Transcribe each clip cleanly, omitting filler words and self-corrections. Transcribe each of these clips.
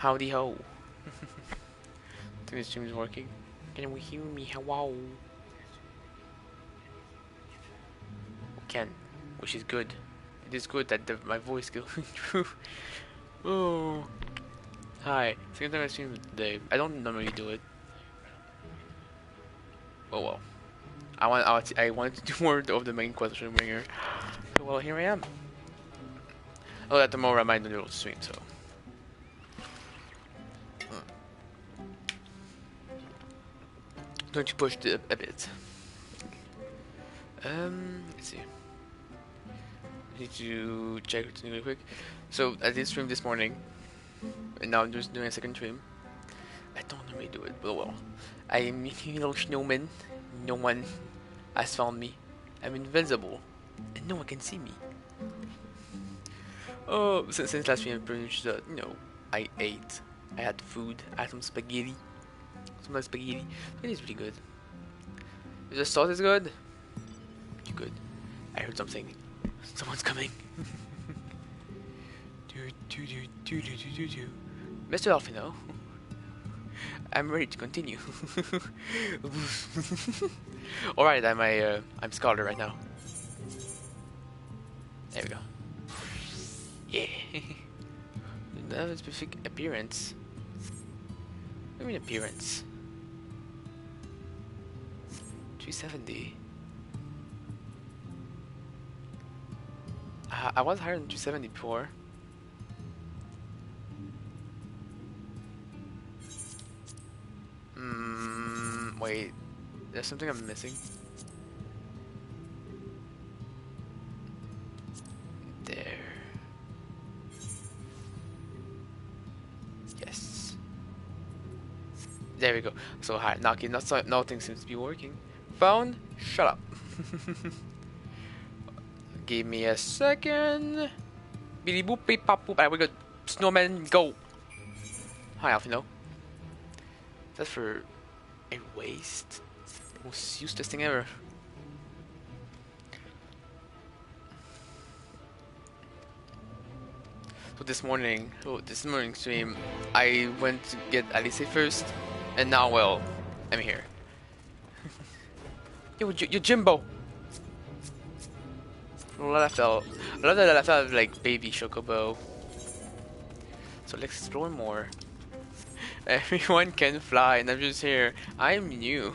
Howdy ho. I think the stream is working. Can we hear me? Hello? We can, which is good. It is good that my voice goes through. Oh. Hi. Second time I stream today. I don't normally do it. Oh well. I wanted to do more of the main quest Shadowbringer. Well, here I am. Oh, that tomorrow I might do a little stream, so. Going to push a bit. Let's see. I need to check it really quick. So I did stream this morning, and now I'm just doing a second stream. I don't normally do it, but well. I'm a little snowman. No one has found me. I'm invincible, and no one can see me. Oh, since last stream, pretty much, you know, I ate. I had food. I had some spaghetti. Some nice spaghetti. It is really good. If the sauce is good, you're good. I heard something. Someone's coming. Mr. Alfino, I'm ready to continue. Alright, I'm Scholar right now. There we go. Yeah. That has a specific appearance. What do you mean appearance? 370. I was higher than 270 before. Wait. There's something I'm missing. There. Yes. There we go. So hi, nothing seems to be working. Phone, shut up. Give me a second. Beep boop beep pop boop. Alright, we got snowman go. Hi Alfino. That's for a waste. The most useless thing ever. So this morning stream, I went to get Alice first, and now, well, I'm here. Yo, Jimbo! I love that I left out like baby Chocobo. So let's explore more. Everyone can fly, and I'm just here. I'm new.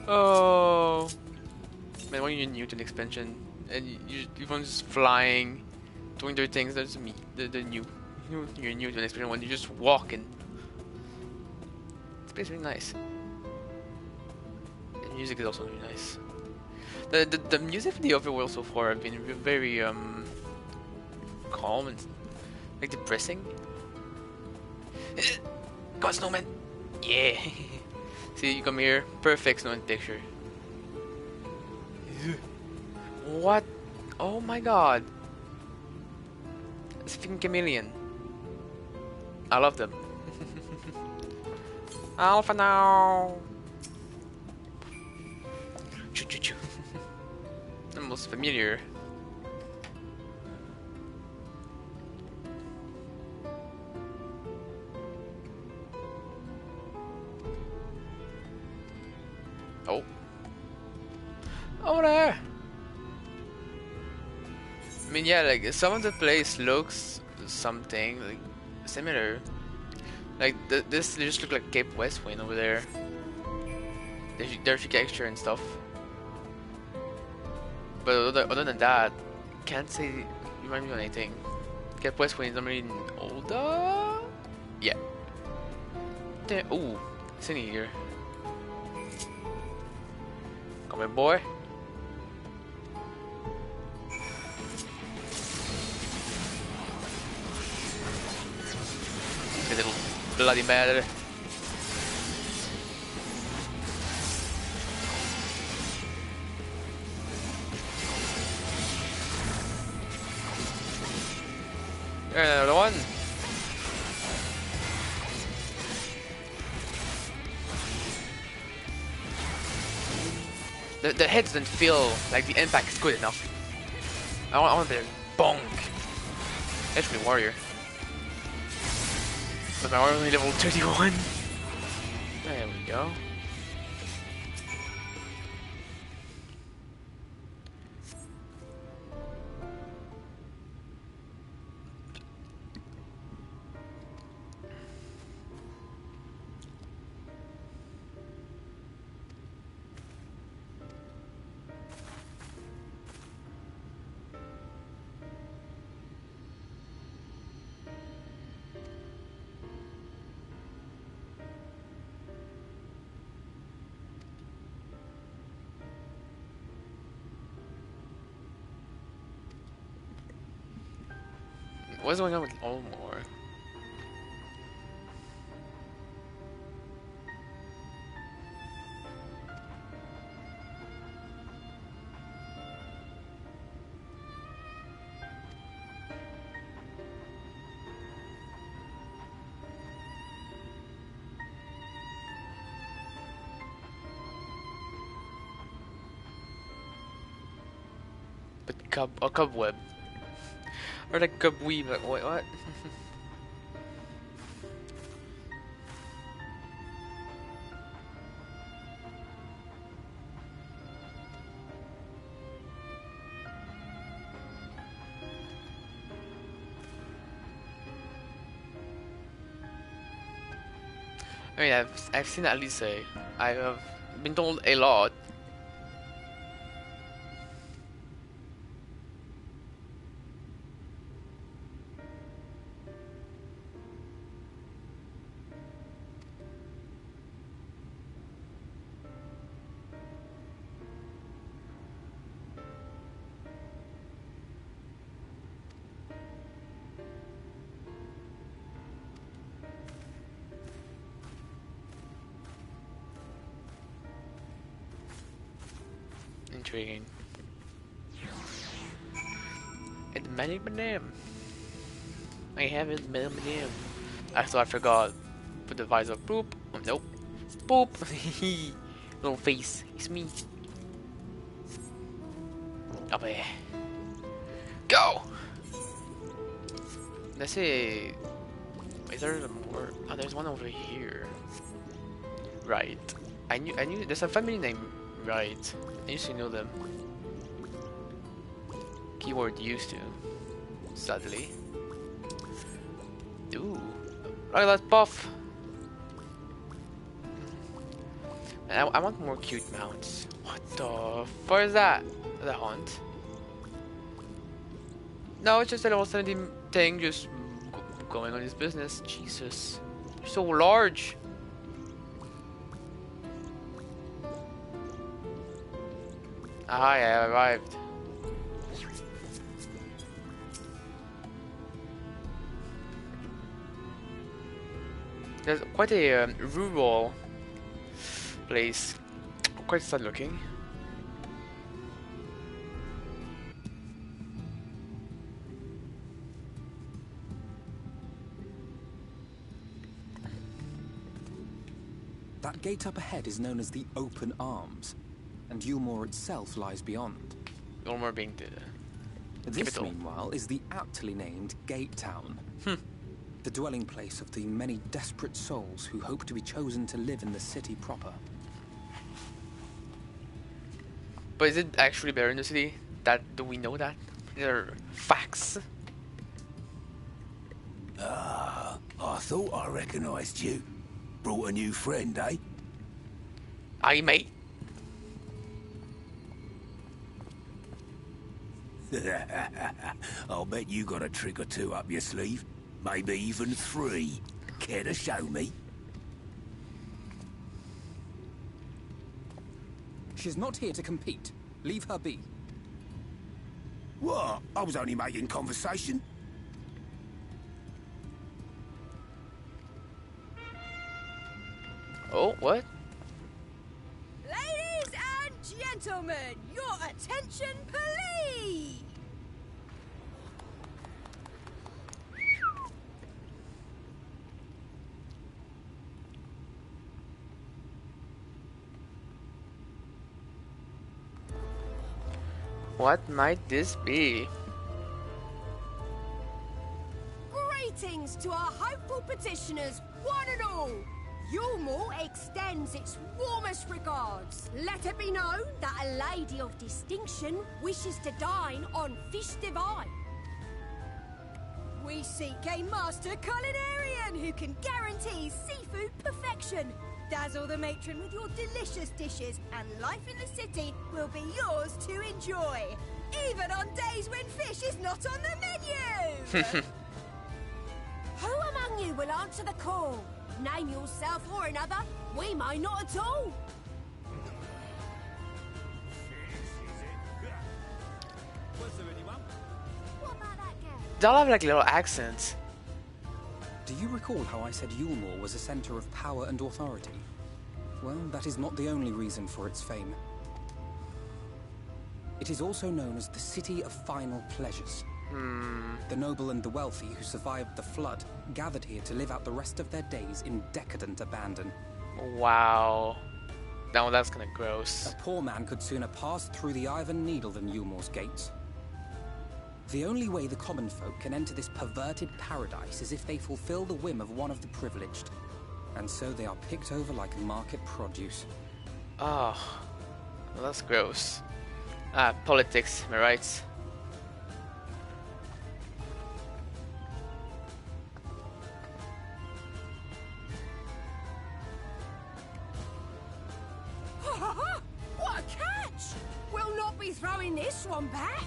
Oh man, when you're new to an expansion and everyone's just flying, doing their things, that's me. The new. You're new to an expansion when you're just walking. It's basically nice. The music is also really nice. The music of the overworld so far have been very calm and like depressing. Go snowman! Yeah! See, you come here, perfect snowman picture. What? Oh my god! It's a freaking chameleon. I love them. Alpha now! Choo choo choo. Almost familiar. Oh. Over there! I mean, yeah, like, some of the place looks something, like, similar. Like, this, they just look like Cape Westwind over there. There's texture and stuff. But other than that, can't say remind me of anything. Cape Westwind is normally older? Yeah. Ooh, it's in here. Come here, boy. You little bloody matter. Another one. The head doesn't feel like the impact is good enough. I want a bit of bonk. Actually, warrior. But now we're only level 31. There we go. What's going on with Olmore? But cobweb. Or like cobweave, like what? I mean, I've seen at least I have been told a lot. Intriguing. It's many name. I have it many name. I thought I forgot. Put the visor. Boop. Oh, nope. Boop. Little face. It's me. Up there. Go. Let's see. Is there more? Oh, there's one over here. Right. I knew. There's a family name. Right. I used to know them. Keyword used to. Sadly. Ooh. Look at that buff! And I want more cute mounts. What the fuck is that? The hunt? No, it's just a level 17 thing just going on his business. Jesus. You're so large! Ah, I arrived. There's quite a rural place. Quite sad looking. That gate up ahead is known as the Open Arms, and Yulmore itself lies beyond. Yulmore being the This, capital. meanwhile, is the aptly named Gate Town. The dwelling place of the many desperate souls who hope to be chosen to live in the city proper. But is it actually better in the city? Do we know that? There are facts. I thought I recognised you. Brought a new friend, eh? Aye, mate. I'll bet you got a trick or two up your sleeve. Maybe even 3. Care to show me? She's not here to compete. Leave her be. What? I was only making conversation. Oh, what? Ladies and gentlemen, your attention, please! What might this be? Greetings to our hopeful petitioners, one and all. Yulmore extends its warmest regards. Let it be known that a lady of distinction wishes to dine on fish divine. We seek a master culinarian who can guarantee seafood perfection. Dazzle the matron with your delicious dishes, and life in the city will be yours to enjoy. Even on days when fish is not on the menu! Who among you will answer the call? Name yourself or another. We may not at all. Was there anyone? What about that girl? They'll have like little accents. Do you recall how I said Yulmore was a center of power and authority? Well, that is not the only reason for its fame. It is also known as the City of Final Pleasures. The noble and the wealthy who survived the flood gathered here to live out the rest of their days in decadent abandon. Wow. Now that's kind of gross. A poor man could sooner pass through the Iron Needle than Yulmore's gates. The only way the common folk can enter this perverted paradise is if they fulfill the whim of one of the privileged. And so they are picked over like market produce. Oh, well, that's gross. Ah, politics, am I right? What a catch! We'll not be throwing this one back.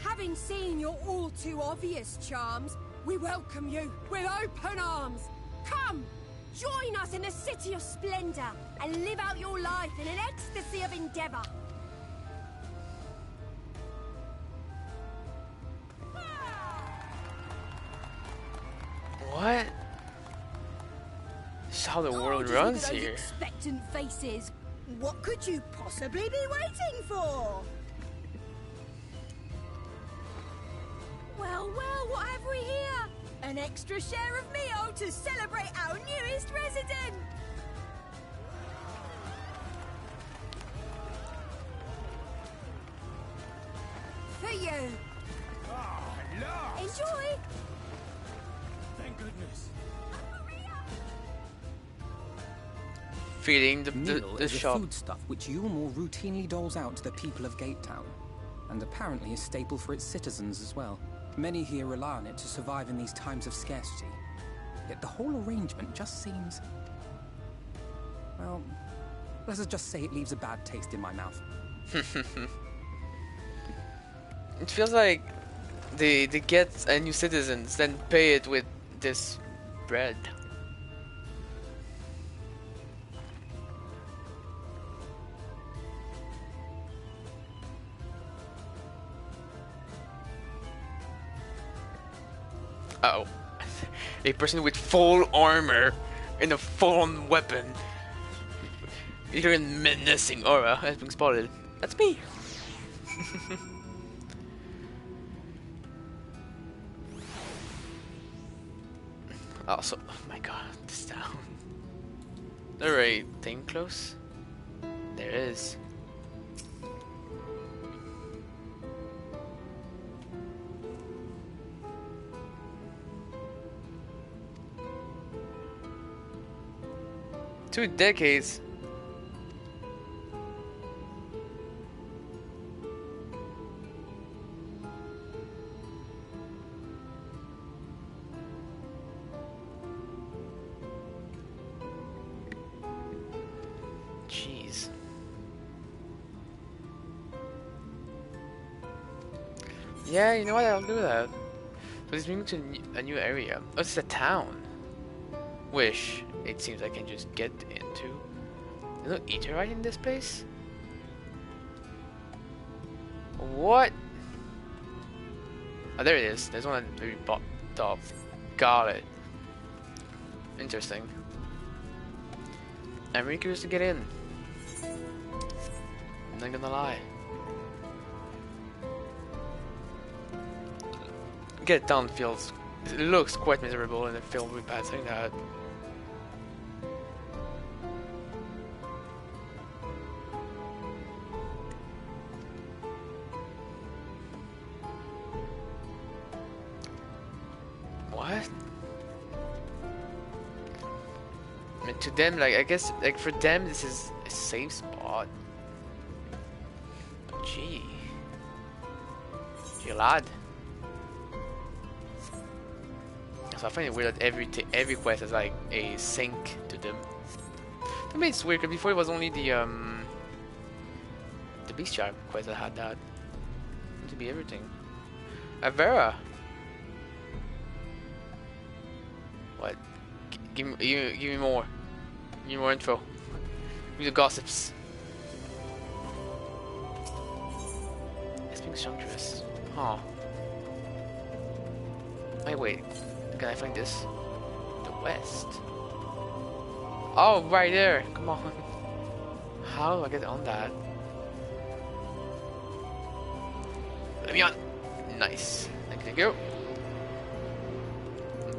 Having seen your all too obvious charms, we welcome you with open arms. Come, join us in the City of Splendor and live out your life in an ecstasy of endeavor. What? This is how the world Just runs look at those here. expectant faces. What could you possibly be waiting for? Well, what have we here? An extra share of meal to celebrate our newest resident. For you. Enjoy. Thank goodness. Feeding Meal the is a shop. foodstuff which Yulmore routinely doles out to the people of Gatetown, and apparently a staple for its citizens as well. Many here rely on it to survive in these times of scarcity. Yet the whole arrangement just seems... well, let's just say it leaves a bad taste in my mouth. It feels like they get new citizens, then pay it with this bread. Uh oh. A person with full armor and a full-on weapon. You're a menacing aura has been spotted. That's me. Also, oh my god, this town. Alright, thing close. There it is. Two decades. Jeez. Yeah, you know what? I'll do that. So he's moving to a new area. Oh, it's a town. Wish it seems I can just get into. There's no eater right in this place? What? Oh, there it is. There's one at the very top. Got it. Interesting. I'm really curious to get in. I'm not gonna lie. Get down feels. It looks quite miserable and it feels really bad saying that. What? I mean, to them, like, I guess, like, for them, this is a safe spot. But gee. Gee, lad. So I find it weird that every quest has, like, a sync to them. I mean, it's weird, because before it was only the Bestiar quest that had that. It to be everything. Avera! What? Give me more. Give me more info. Give me the gossips. It's being sumptuous. Huh. Wait. Can I find this? The west. Oh, right there. Come on. How do I get on that? Let me on. Nice. Thank you.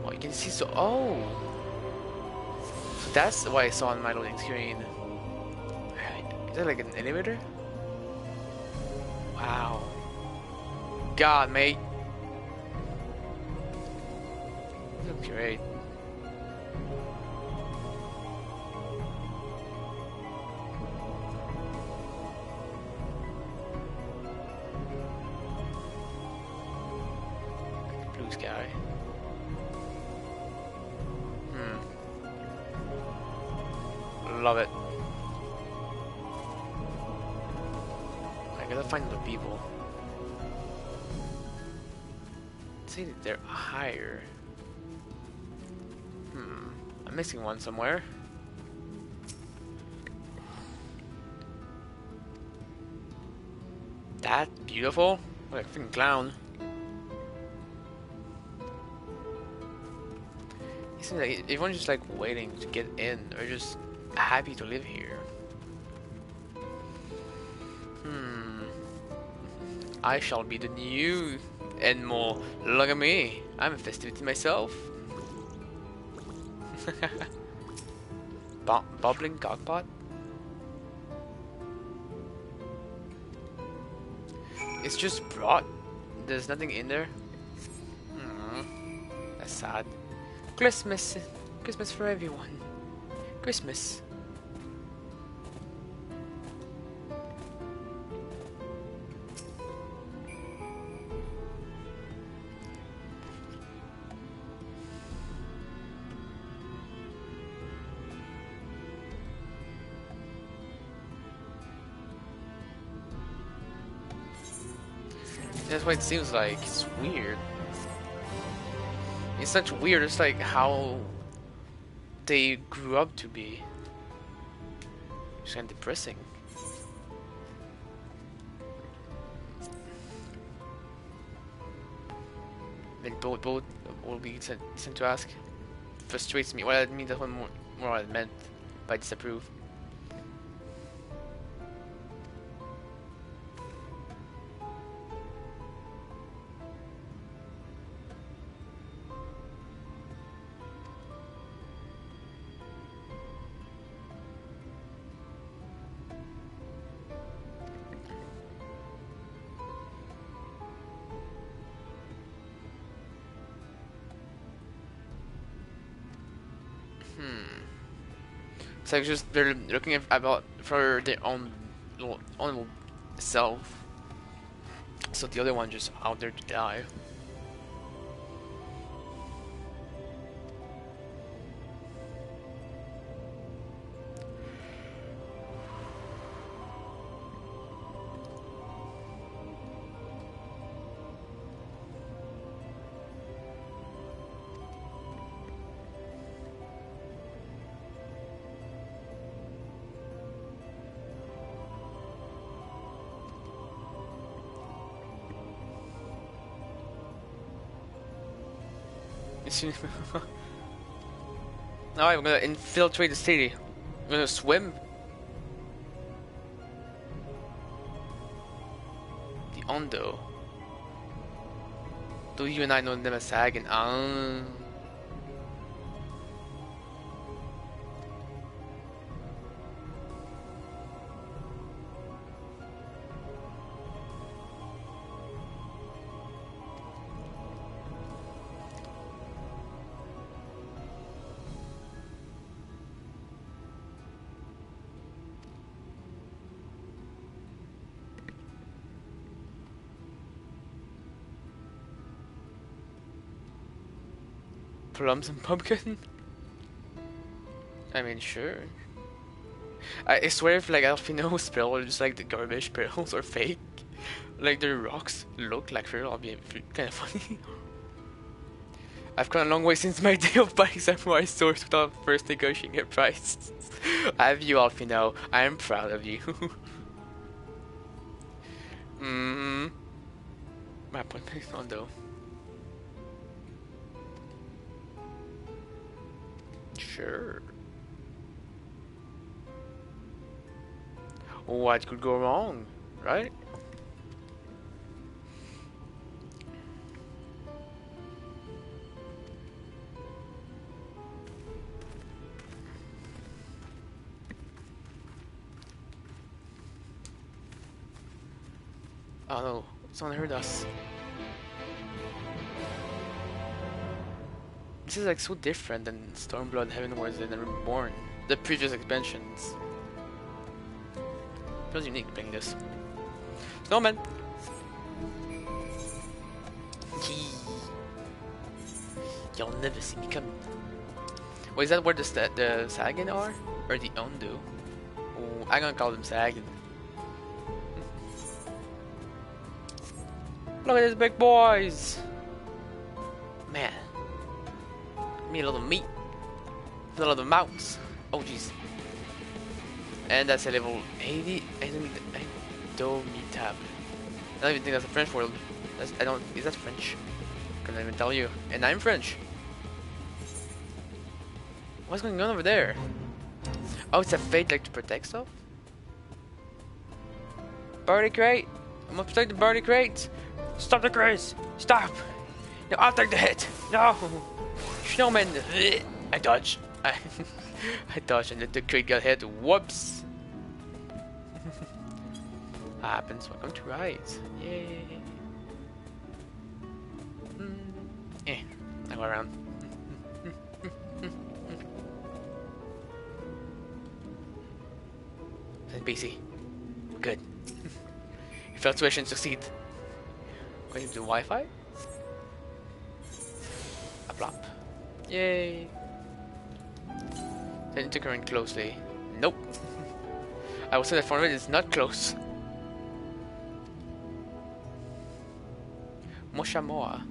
Oh, you can see so. Oh. So that's what I saw on my loading screen. Is that like an elevator? Wow. God, mate. This looks great. Blue sky. Love it. I gotta find the people. Say that they're higher. I'm missing one somewhere. That beautiful? What a freaking clown. It seems like everyone's just like waiting to get in, or just happy to live here. I shall be the new Enmo. Look at me. I'm a festivity myself. Bubbling cockpot? It's just brought. There's nothing in there. That's sad. Christmas. Christmas for everyone. Christmas. That's what it seems like. It's weird. It's such weird. It's like how they grew up to be. It's kind of depressing. Then both will be sent to ask. Frustrates me. Well, I mean that's what more I meant by disapprove. It's like just they're looking about for their own self. So the other one just out there to die. Alright, we're gonna infiltrate the city. We're gonna swim. The Ondo. Do you and I know them as Sag and Plums and pumpkin? I mean, sure. I swear if like Alfino spell or just like the garbage spells are fake, like the rocks look like real, I'll be kind of funny. I've come a long way since my day of buying samurai swords without first negotiating a price. I have you, Alfino. I am proud of you. My appointment is on though. Sure. What could go wrong, right? Oh no, someone heard us. This is like so different than Stormblood, Heaven Wars, and Reborn, the previous expansions. Feels unique playing this. Snowman! You'll never see me coming. Wait, is that where the Sagan are? Or the Undu? Oh, I'm gonna call them Sagan. Look at these big boys! Man. Me a little meat. A little mouse. Oh jeez. And that's a level 80 enemy Indomitab. I don't even think that's a French word. I don't. Is that French? Couldn't even tell you. And I'm French. What's going on over there? Oh, it's a fate like to protect stuff? Birdie crate! I'm gonna protect the birdie crate! Stop the craze! Stop! No, I'll take the hit! No! Snowman! I dodged. I dodged and the crate got hit. Whoops! Happens. Welcome to Rise. Yay! I go around. BC. Good. Infiltration succeed. Going to the Wi-Fi? A plop. Yay! Then to current closely. Nope. I was in that format is not close. Moshamoa.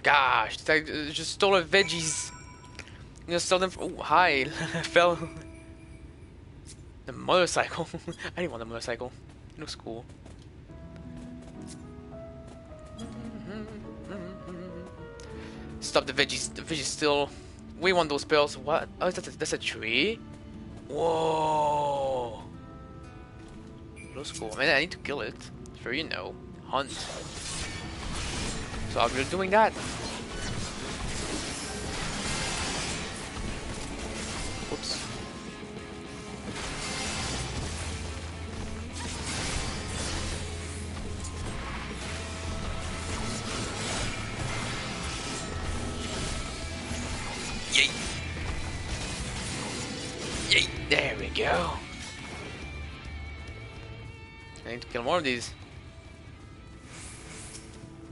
Gosh, I just stole the veggies. You know, sell them for, oh, hi. I fell. The motorcycle. I didn't want a motorcycle. It looks cool. Stop the veggies. The veggies still. We want those spells. What? Oh, that's a tree? Whoa. Looks cool. Man, I need to kill it. Sure, you know. Hunt. So I'll be doing that. Whoops. Yay! Yay! There we go. I need to kill more of these.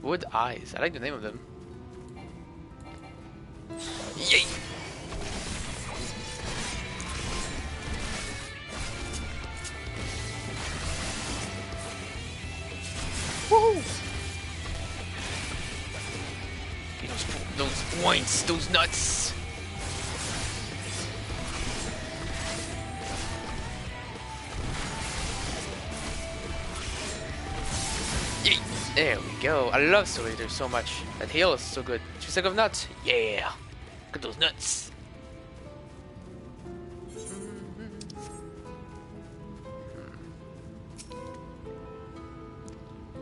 Wood eyes. I like the name of them. Yay! Woo! Okay, those points, those nuts. Yay! There we go. I love Soul Eater so much. That heal is so good. She's sick of nuts? Yeah. Look at those nuts.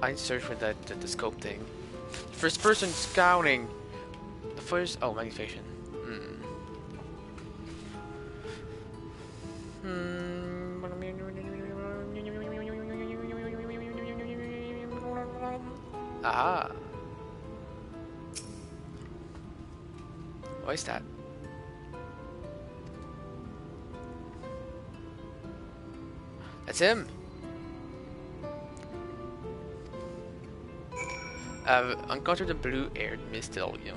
I search for the scope thing. First person scouting. The first. Oh, magnification. Aha. What is that? That's him. I've encountered a blue-haired Mistillion.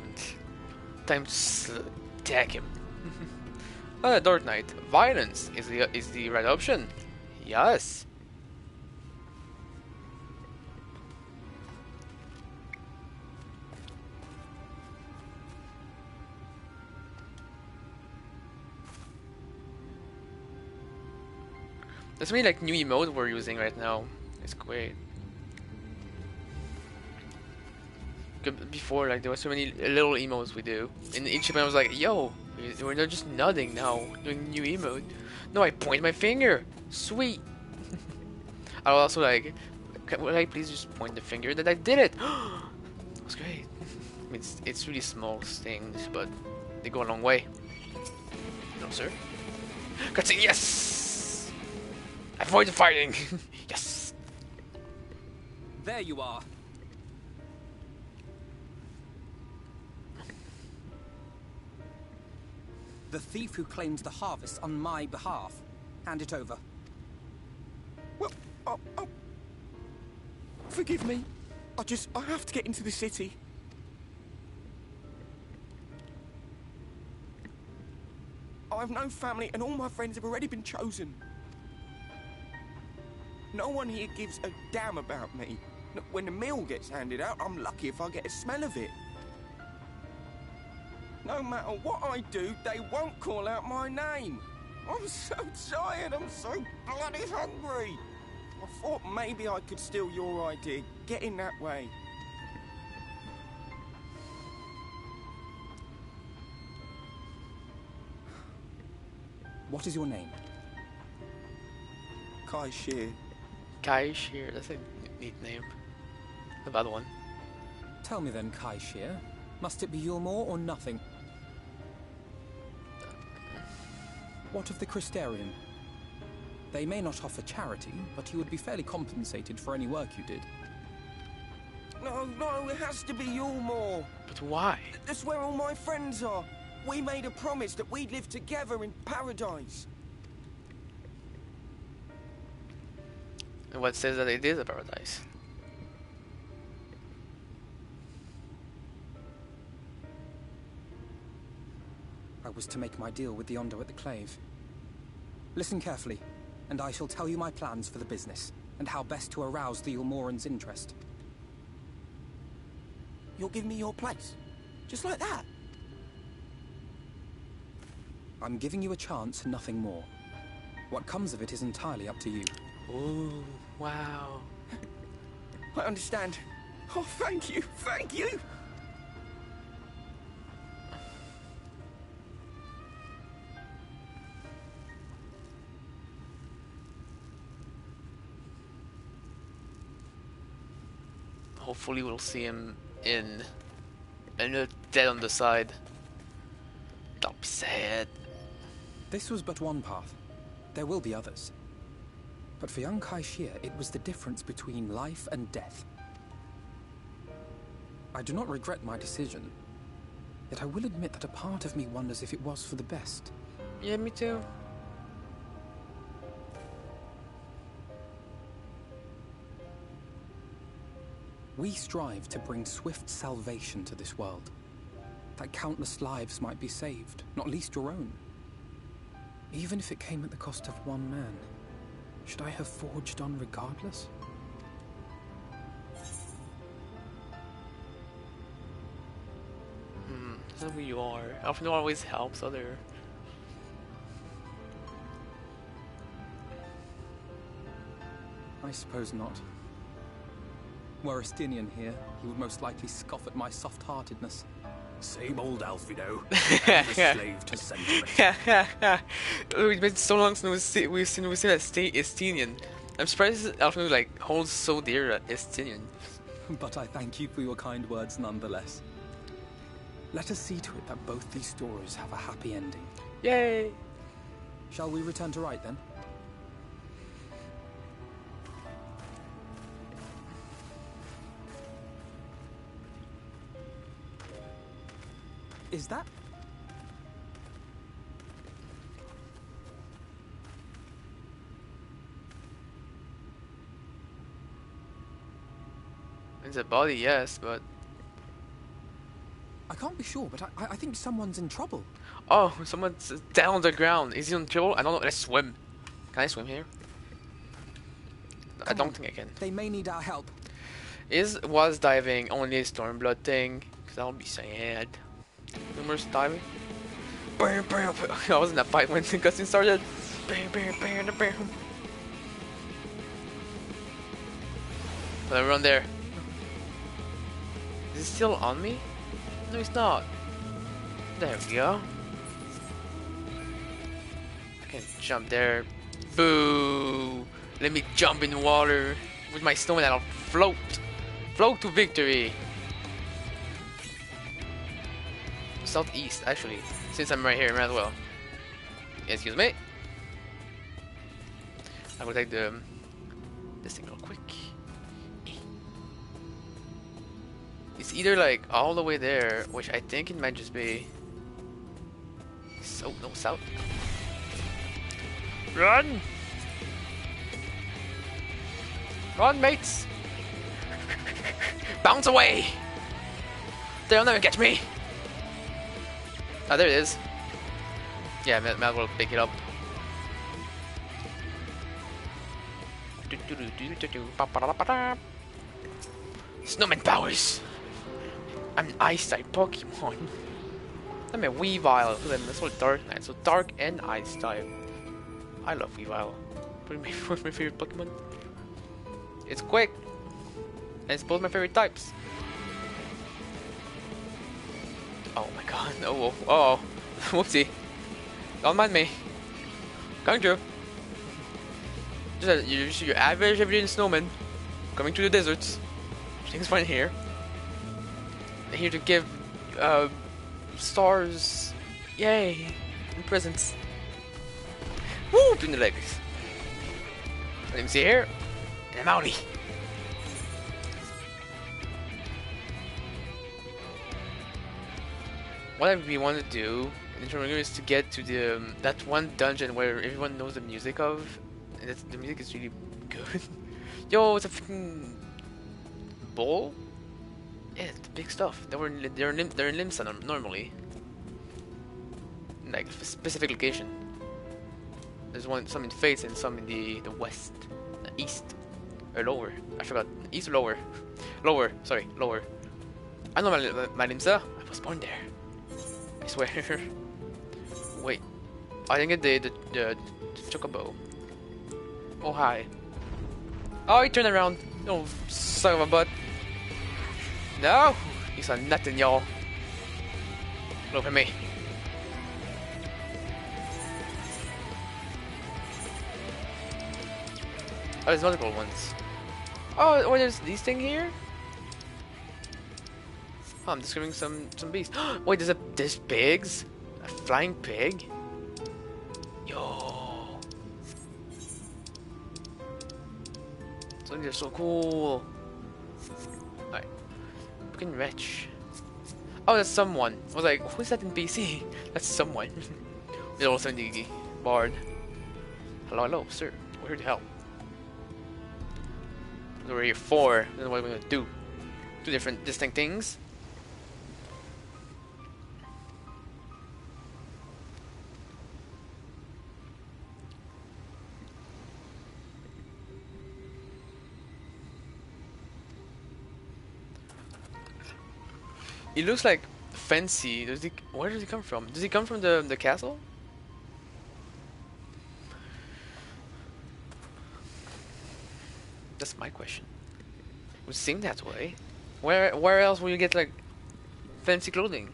Time to attack him. Dark Knight. Violence is the right option. Yes. There's many like new emotes we're using right now. It's great. Before, like there was so many little emotes we do, and each of them was like, "Yo, we're not just nodding now, doing new emote." No, I point my finger. Sweet. I'll also like, would I please just point the finger that I did it? That was great. I mean, it's really small things, but they go a long way. No, sir. Cutscene, yes. Avoid the fighting. Yes. There you are. The thief who claims the harvest on my behalf. Hand it over. Well, forgive me. I have to get into the city. I have no family and all my friends have already been chosen. No one here gives a damn about me. When the meal gets handed out, I'm lucky if I get a smell of it. No matter what I do, they won't call out my name. I'm so tired, I'm so bloody hungry. I thought maybe I could steal your idea, get in that way. What is your name? Kai Shear. Kai Shear, that's a neat name. A bad one. Tell me then, Kai Shear, must it be Yulmore or nothing? What of the Christerium? They may not offer charity, but you would be fairly compensated for any work you did. No, it has to be Yulmore. But why? That's where all my friends are. We made a promise that we'd live together in paradise. And what says that it is a paradise? I was to make my deal with the Ondo at the Clave. Listen carefully, and I shall tell you my plans for the business, and how best to arouse the Yulmorans' interest. You'll give me your place? Just like that? I'm giving you a chance, nothing more. What comes of it is entirely up to you. Ooh, wow. I understand. Oh, thank you, thank you! Hopefully we'll see him in and dead on the side. Don't be sad. This was but one path. There will be others. But for young Kai Shear, it was the difference between life and death. I do not regret my decision, yet I will admit that a part of me wonders if it was for the best. Yeah, me too. We strive to bring swift salvation to this world, that countless lives might be saved, not least your own. Even if it came at the cost of one man, should I have forged on regardless? That's who you are. Often always helps other. I suppose not. Were Estinian here, he would most likely scoff at my soft-heartedness. Same old Alfredo. A slave to sentiment. It's been so long since we've seen that Estinian. I'm surprised Alfredo like holds so dear Estinian. But I thank you for your kind words nonetheless. Let us see to it that both these stories have a happy ending. Yay! Shall we return to Wright then? Is that... It's a body, yes, but... I can't be sure, but I think someone's in trouble. Oh, someone's down on the ground. Is he in trouble? I don't know. Let's swim. Can I swim here? I don't think I can. They may need our help. Was diving only a Stormblood thing? Because I'll be sad. Numerous diving. Bam, bam, bam. I was in that fight when the cutscene started. Bam, bam, bam, bam. But everyone there. Is he still on me? No, he's not. There we go. I can jump there. Boo! Let me jump in the water with my snowman and I'll float. Float to victory. Southeast, actually. Since I'm right here, might as well. Excuse me. I will take the this thing real quick. It's either like all the way there, which I think it might just be no south. Run! Run, mates! Bounce away! They'll never catch me! Oh, there it is. Yeah, might as well pick it up. Snowman powers! I'm an ice type Pokemon. I'm a Weavile, because I'm also Dark Knight, so Dark and Ice type. I love Weavile. Probably one of my favorite Pokemon. It's quick, and it's both my favorite types. Oh my god, no, oh, whoopsie. Don't mind me. Coming through. Just your average everyday snowman coming to the deserts. Everything's fine here. I'm here to give stars, yay, and presents. Woo! Between the legs. Let me see here. And I'm outie. What I really want to do in Shadowbringer is to get to the that one dungeon where everyone knows the music of, and the music is really good. Yo, it's a freaking bowl. Yeah, it's the big stuff. They're in Limsa normally, like a specific location. There's some in Fates and some in the west, the east, or lower. I forgot. East or lower? Lower. Sorry, lower. I know my Limsa. I was born there. I swear. Wait. I didn't get the chocobo. Oh hi. Oh, he turned around. Oh, son of a butt. No, you saw nothing, y'all. Look at me. Oh, there's multiple ones. Oh, there's these thing here. Oh, I'm discovering some beasts. Wait, there's pigs? A flying pig? Yo. So they're so cool. Alright. Fucking wretch. Oh, that's someone. I was like, who's that in BC? That's someone. They're also in the bard. Hello, hello, sir. We're here to help. We're here for. This is what we're gonna do. Two different distinct things. It looks like fancy. Where does he come from? Does he come from the castle? That's my question. It would seem that way. Where else will you get like fancy clothing?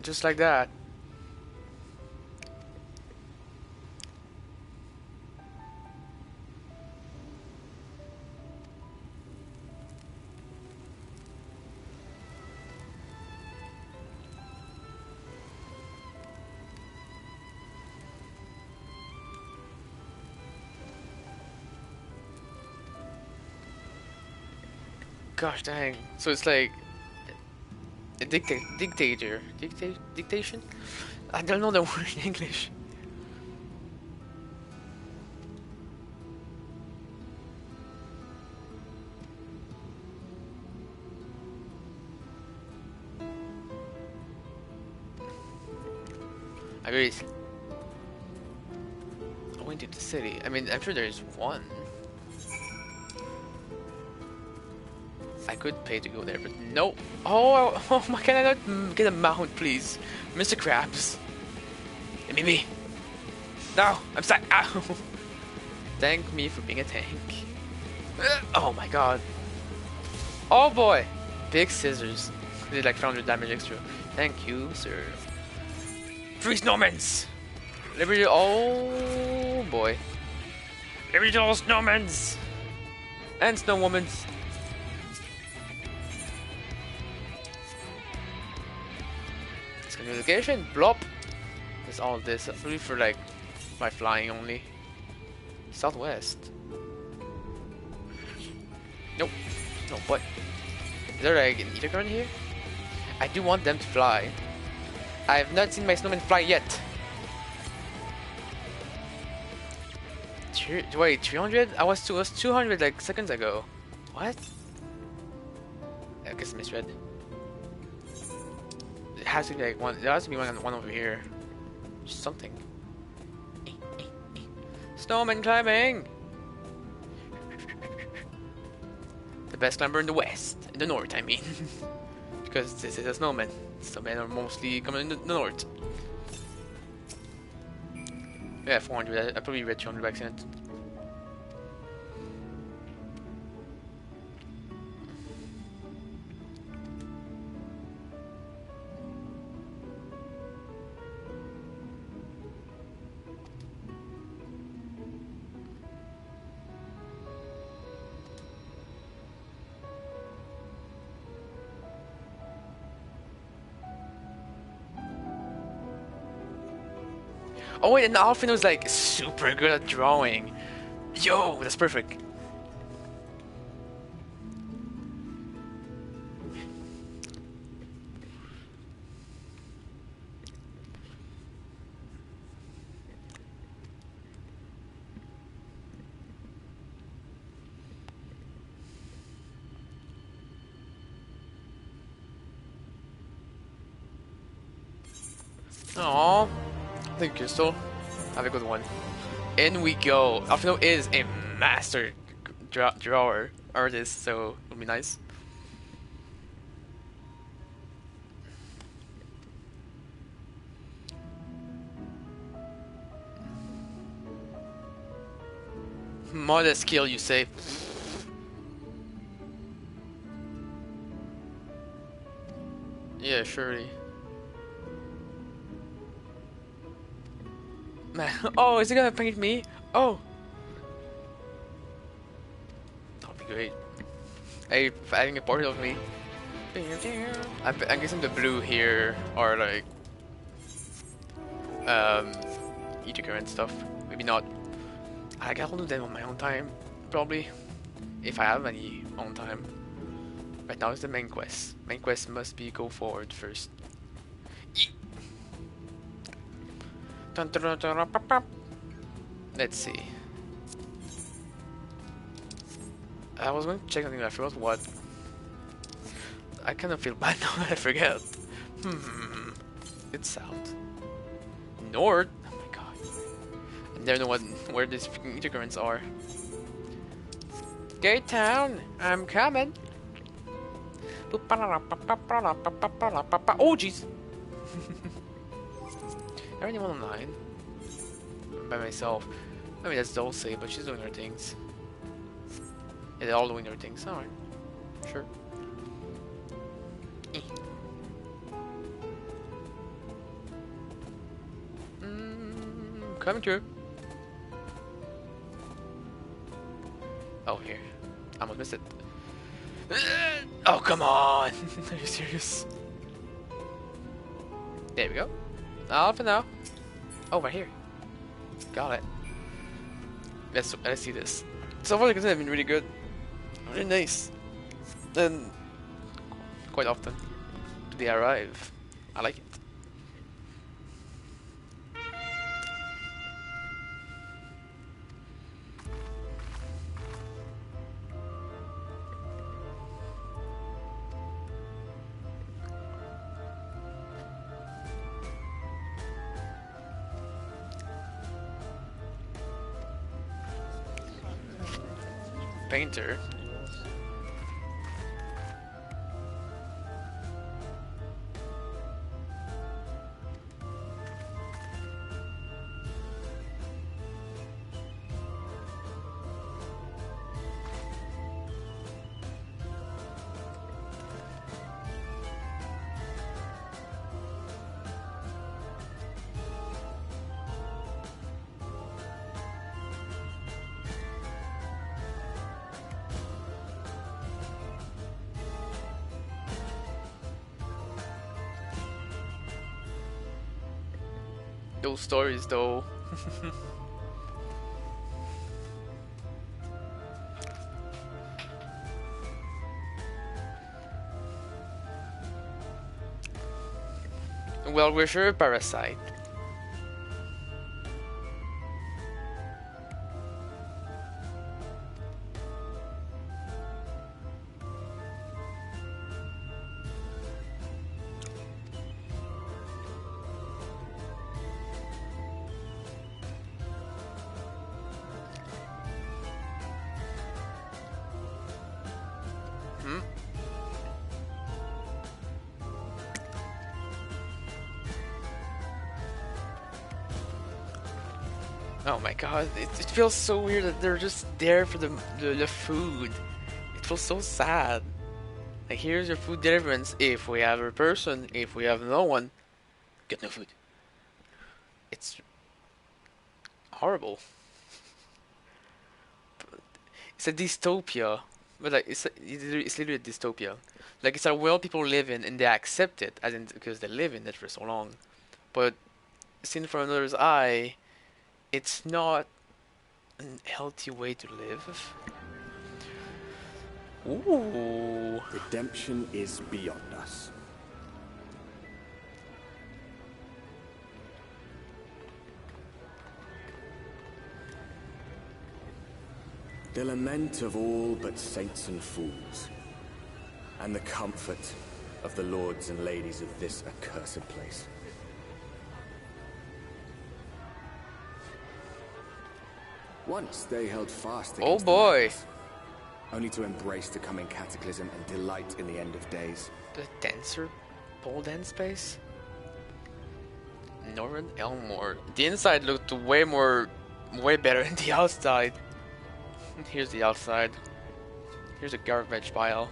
Just like that. Gosh dang. So it's like a dictator. Dictation? I don't know the word in English. Agreed. Going to the city. I mean, I'm sure there's one. I could pay to go there, but no. Oh my! Can I not get a mount, please, Mr. Krabs? Give me me. No, I'm stuck. Ow. Thank me for being a tank. Oh my god. Oh boy, big scissors. Did like 400 damage extra. Thank you, sir. Three snowmans. Liberty. Oh boy. Liberty to all snowmans and snowwomans. Communication, blop. There's all this. Really for like my flying only. Southwest. Nope. No, but is there like an ether current here? I do want them to fly. I have not seen my snowman fly yet. Wait, 300? I was 200 like seconds ago. What? I guess I misread. It has to be like one. There has to be one over here. Something. Snowman climbing. The best climber in the west, in the north. I mean, because this is a snowman. Snowmen are mostly coming in the north. Yeah, 400. I probably read 200 by accident. Oh wait, and Alfin was like super good at drawing. Yo, that's perfect. Aww. Thank you, Crystal. Have a good one. In we go. Alfino is a master drawer artist, so it'll be nice. Modest skill, you say? Yeah, surely. Man, oh, is it gonna paint me? Oh, that'll be great. Hey, adding a portrait of me. I'm guessing the blue here are like ether current stuff. Maybe not. I can do them on my own time, probably, if I have any own time. Right now is the main quest. Main quest must be go forward first. Let's see. I was going to check something, I forgot what. I kind of feel bad now that I forget. It's south. North? Oh my god. I never know where these freaking ether currents are. Gate Town, I'm coming. Oh jeez. I already went online by myself. I mean, that's Dulce, but she's doing her things. Yeah, they're all doing their things. Alright. Sure. Coming through. Oh, here. I almost missed it. Oh, come on! Are you serious? There we go. All for now. Oh, right here. Got it. Let's see this. So far, like I said, I've been really good. Really nice. And quite often they arrive. I like it. Painter. Those stories, though. Well, we're sure a parasite. Oh my god, it feels so weird that they're just there for the food. It feels so sad. Like, here's your food deliverance. If we have a person, if we have no one, get no food. It's horrible. It's a dystopia, but like it's literally a dystopia. Like, it's a world people live in and they accept it, as in because they live in it for so long. But seen from another's eye, it's not a healthy way to live. Ooh. Redemption is beyond us. The lament of all but saints and fools, and the comfort of the lords and ladies of this accursed place. Once they held fast against the madness, only to embrace the coming cataclysm and delight in the end of days. The denser pole dance space? Northern Elmore. The inside looked way better than the outside. Here's the outside. Here's a garbage pile.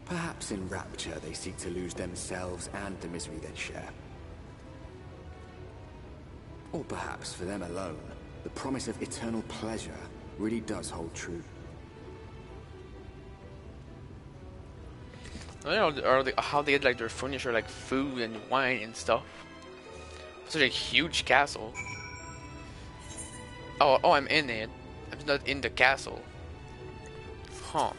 Perhaps in rapture they seek to lose themselves and the misery they share. Or perhaps for them alone, the promise of eternal pleasure really does hold true. I don't know how they get like their furniture, like food and wine and stuff. Such a huge castle. Oh, I'm in it. I'm not in the castle. Huh.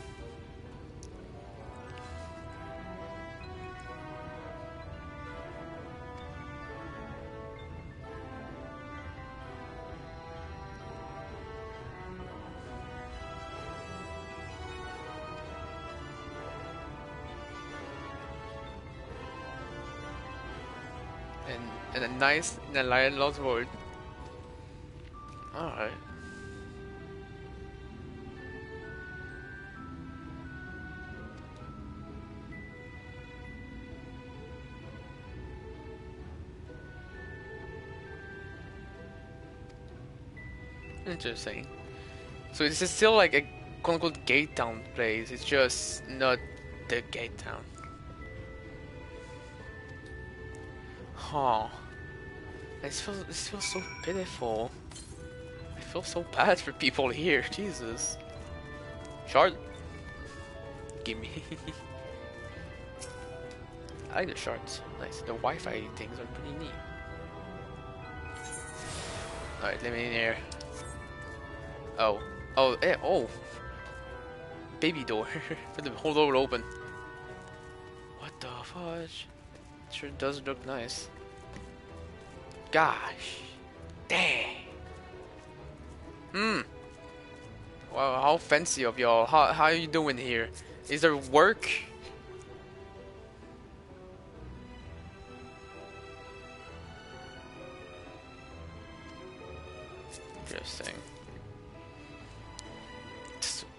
And a nice lion lost world. Alright. Interesting. So this is still like a quote-unquote gate town place. It's just not the gate town. Oh, this feels so pitiful. I feel so bad for people here. Jesus. Shard. Give me. I like the shards. Nice. The Wi-Fi things are pretty neat. Alright, let me in here. Oh. Oh, eh, oh. Baby door. For the whole door open. What the fudge? Sure does look nice. Gosh. Dang. Wow, how fancy of y'all. How are you doing here? Is there work? Interesting.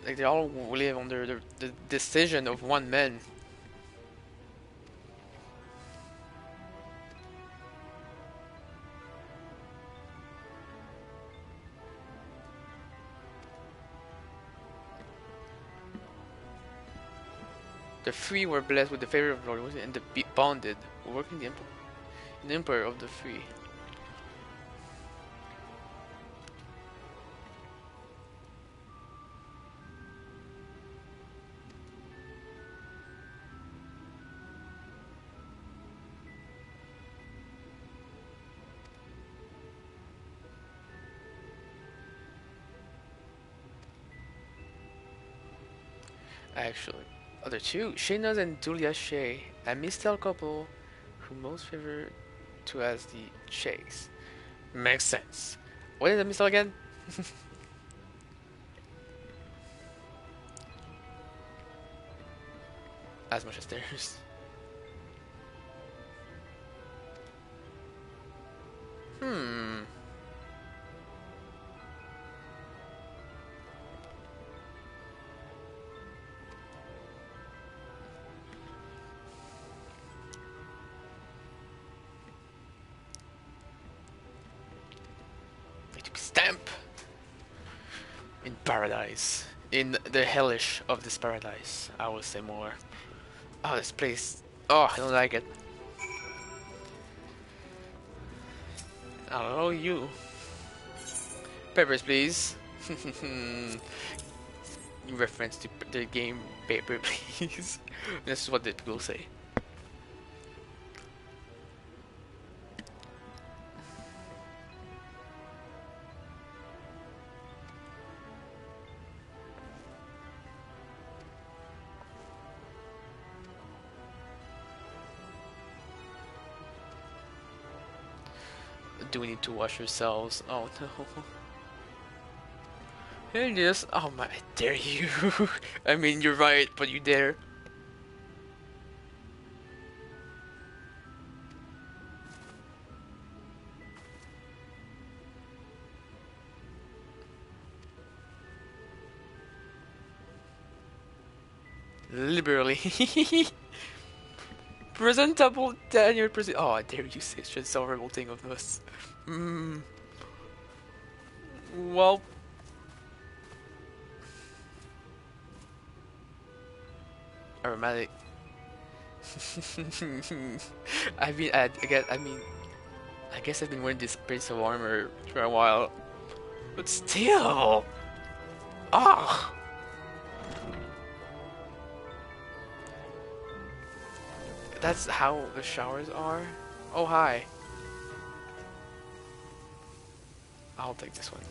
Like they all live under the decision of one man. The free were blessed with the favor of the Lord, and the bonded were working in the emperor of the free. Actually, other two, Shayna's and Julia Shay, a Mistel couple who most favor to as the Shays. Makes sense. What is the Mistel again? As much as theirs. Stamp in paradise, in the hellish of this paradise. I will say more. Oh, this place. Oh, I don't like it. I don't know you. Peppers, please. Reference to the game paper, please. This is what the people say. Do we need to wash ourselves? Oh no. Here it is. Oh my, I dare you. I mean, you're right, but you dare. Liberally. Presentable Daniel present. Oh, I dare you say such a horrible thing of us. Well. Aromatic. I guess I've been wearing this piece of armor for a while, but still. Ah. That's how the showers are? Oh, hi. I'll take this one.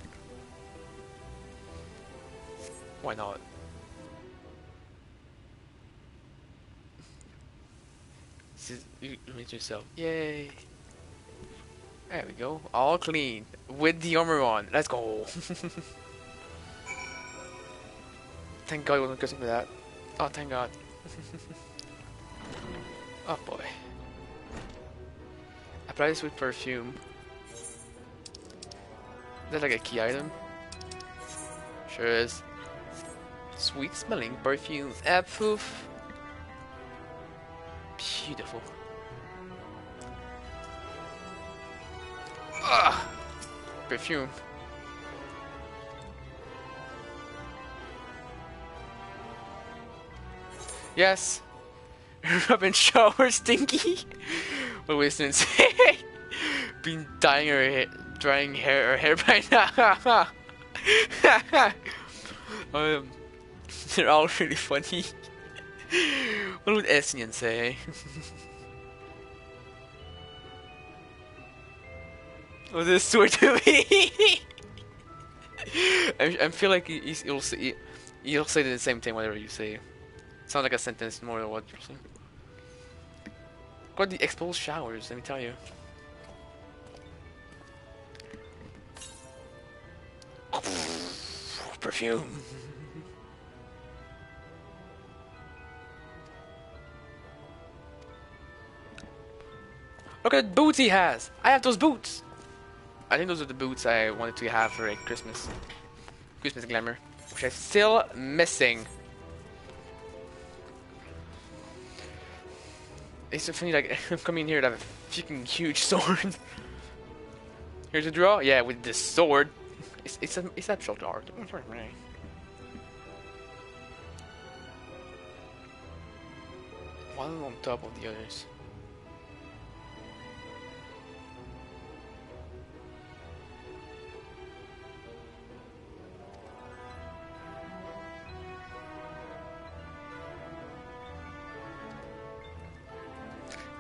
Why not? You made yourself. Yay. There we go. All clean. With the armor on. Let's go. Thank God I wasn't cursing for that. Oh, thank God. Oh boy. Apply this with perfume. Is that like a key item? Sure is. Sweet smelling perfume. Poof. Beautiful. Ah, perfume. Yes. Rub and shower stinky. What was since been dyeing her hair by now. They're all really funny. What would Essenian say? Was this sword to me? I feel like you'll say the same thing whatever you say. Sounds like a sentence more than what you're saying. Got the exposed showers, let me tell you. Perfume. Look at the boots he has! I have those boots! I think those are the boots I wanted to have for a Christmas glamour, which I'm still missing. It's so funny, like, I'm coming here to have a freaking huge sword. Here's a draw? Yeah, with this sword. It's exceptional art. One on top of the others.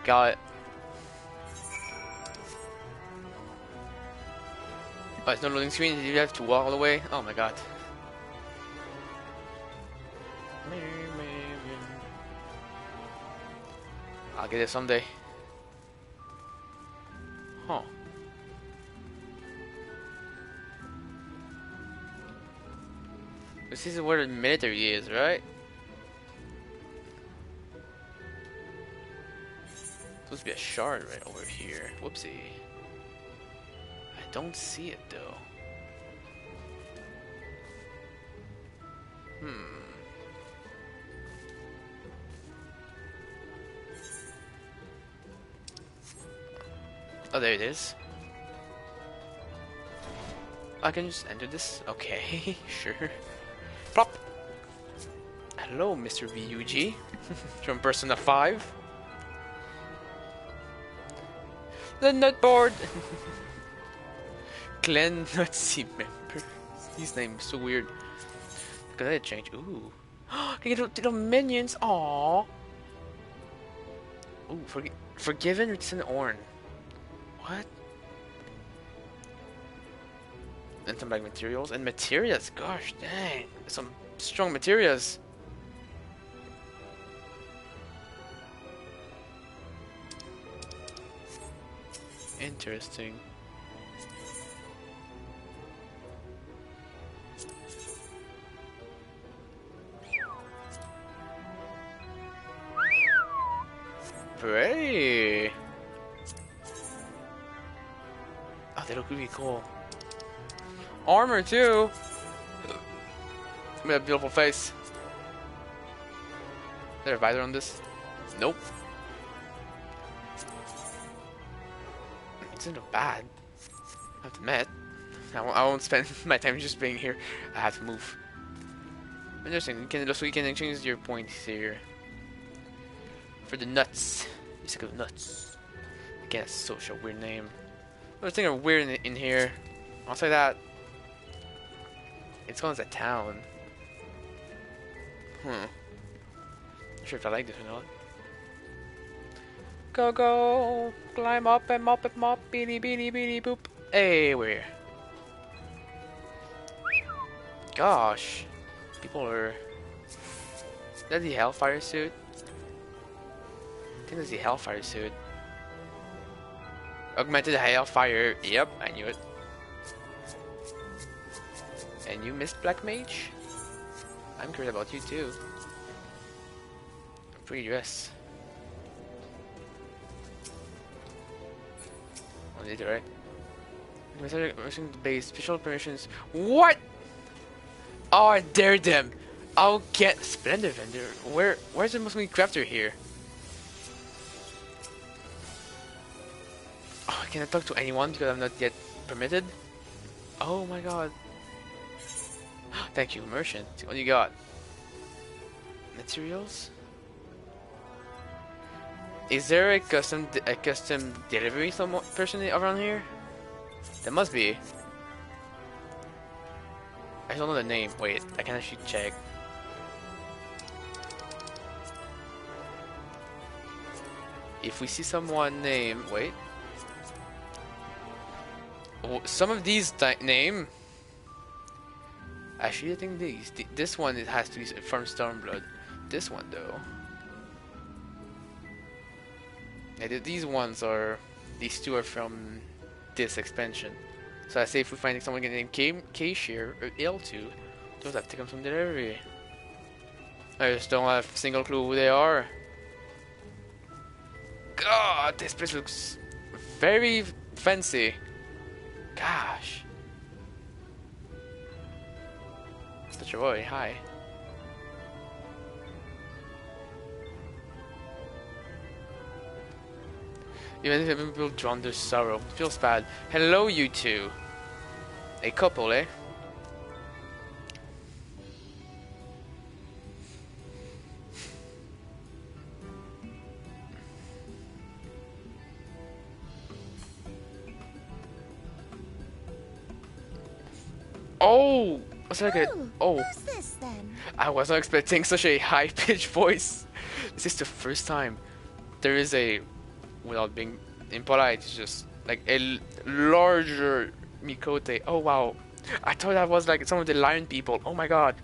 Got it. Oh, it's no loading screen. Did you have to walk all the way? Oh my god. I'll get it someday. Huh. This is where the military is, right? Supposed to be a shard right over here. Whoopsie. I don't see it though. Oh, there it is. I can just enter this? Okay, sure. Plop! Hello, Mr. VUG. From Persona 5. The nutboard! Glenn Nutsy member. His name is so weird. Look at that change. Ooh. Can you get little minions? Aww. Ooh, forgiven Richardson Orn. What? And some like materials and materials. Gosh dang. Some strong materials. Interesting. Pretty. Oh, they look really cool. Armor too. We have a beautiful face. Is there a visor on this? Nope. It's not bad. I have to admit. I won't spend my time just being here. I have to move. Interesting. You can exchange your points here for the nuts. You sick of nuts? Again, it's such a weird name. There's thing are weird in here. I'll say that. It's called a town. Not sure if I like this or not. Go go, climb up and mop, beady beady beady boop. Hey, we're here. Gosh, people are. Is that the Hellfire suit? I think that's the Hellfire suit. Augmented Hellfire. Yep, I knew it. And you missed Black Mage? I'm curious about you too. Pretty dress. Oh, did it right? Mission base, special permissions. What? Oh, I dared them. I'll get Splendor Vendor. Where's the Muslim crafter here? Oh, can I talk to anyone because I'm not yet permitted? Oh my god. Thank you, merchant. What do you got? Materials? Is there a custom delivery person around here? There must be. I don't know the name. Wait, I can actually check. If we see someone name, wait. Oh, some of these name. Actually, I think this one it has to be from Stormblood. This one though. Yeah, these two are from this expansion. So I say if we find someone named K-Shear or L2, those have to come from delivery. I just don't have a single clue who they are. God, this place looks very fancy. Gosh. Such a boy, hi. Even if people drown their sorrow, it feels bad. Hello, you two. A couple, eh? Oh! What's that good? Oh! Who's this then? I was not expecting such a high-pitched voice. This is the first time there is a, without being impolite, it's just like a larger Mikote. Oh wow! I thought that was like some of the lion people. Oh my god!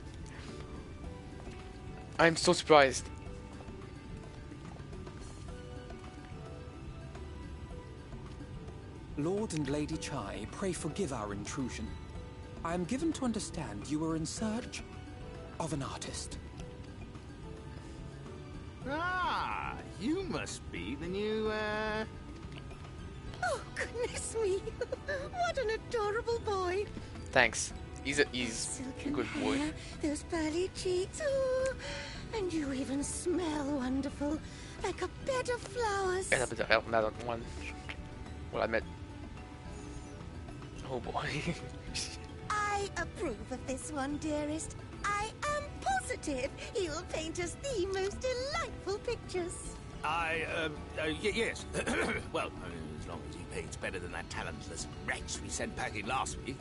I'm so surprised. Lord and Lady Chai, pray forgive our intrusion. I am given to understand you were in search of an artist. Ah, you must be the new, Oh, goodness me. What an adorable boy. Thanks. He's a Silken good boy. hair, those pearly cheeks. Oh, and you even smell wonderful. Like a bed of flowers. And a bit of help that one. Well, I met. Oh boy. I approve of this one, dearest. I am positive he'll paint us the most delightful pictures. yes. Well, as long as he paints better than that talentless wretch we sent packing last week.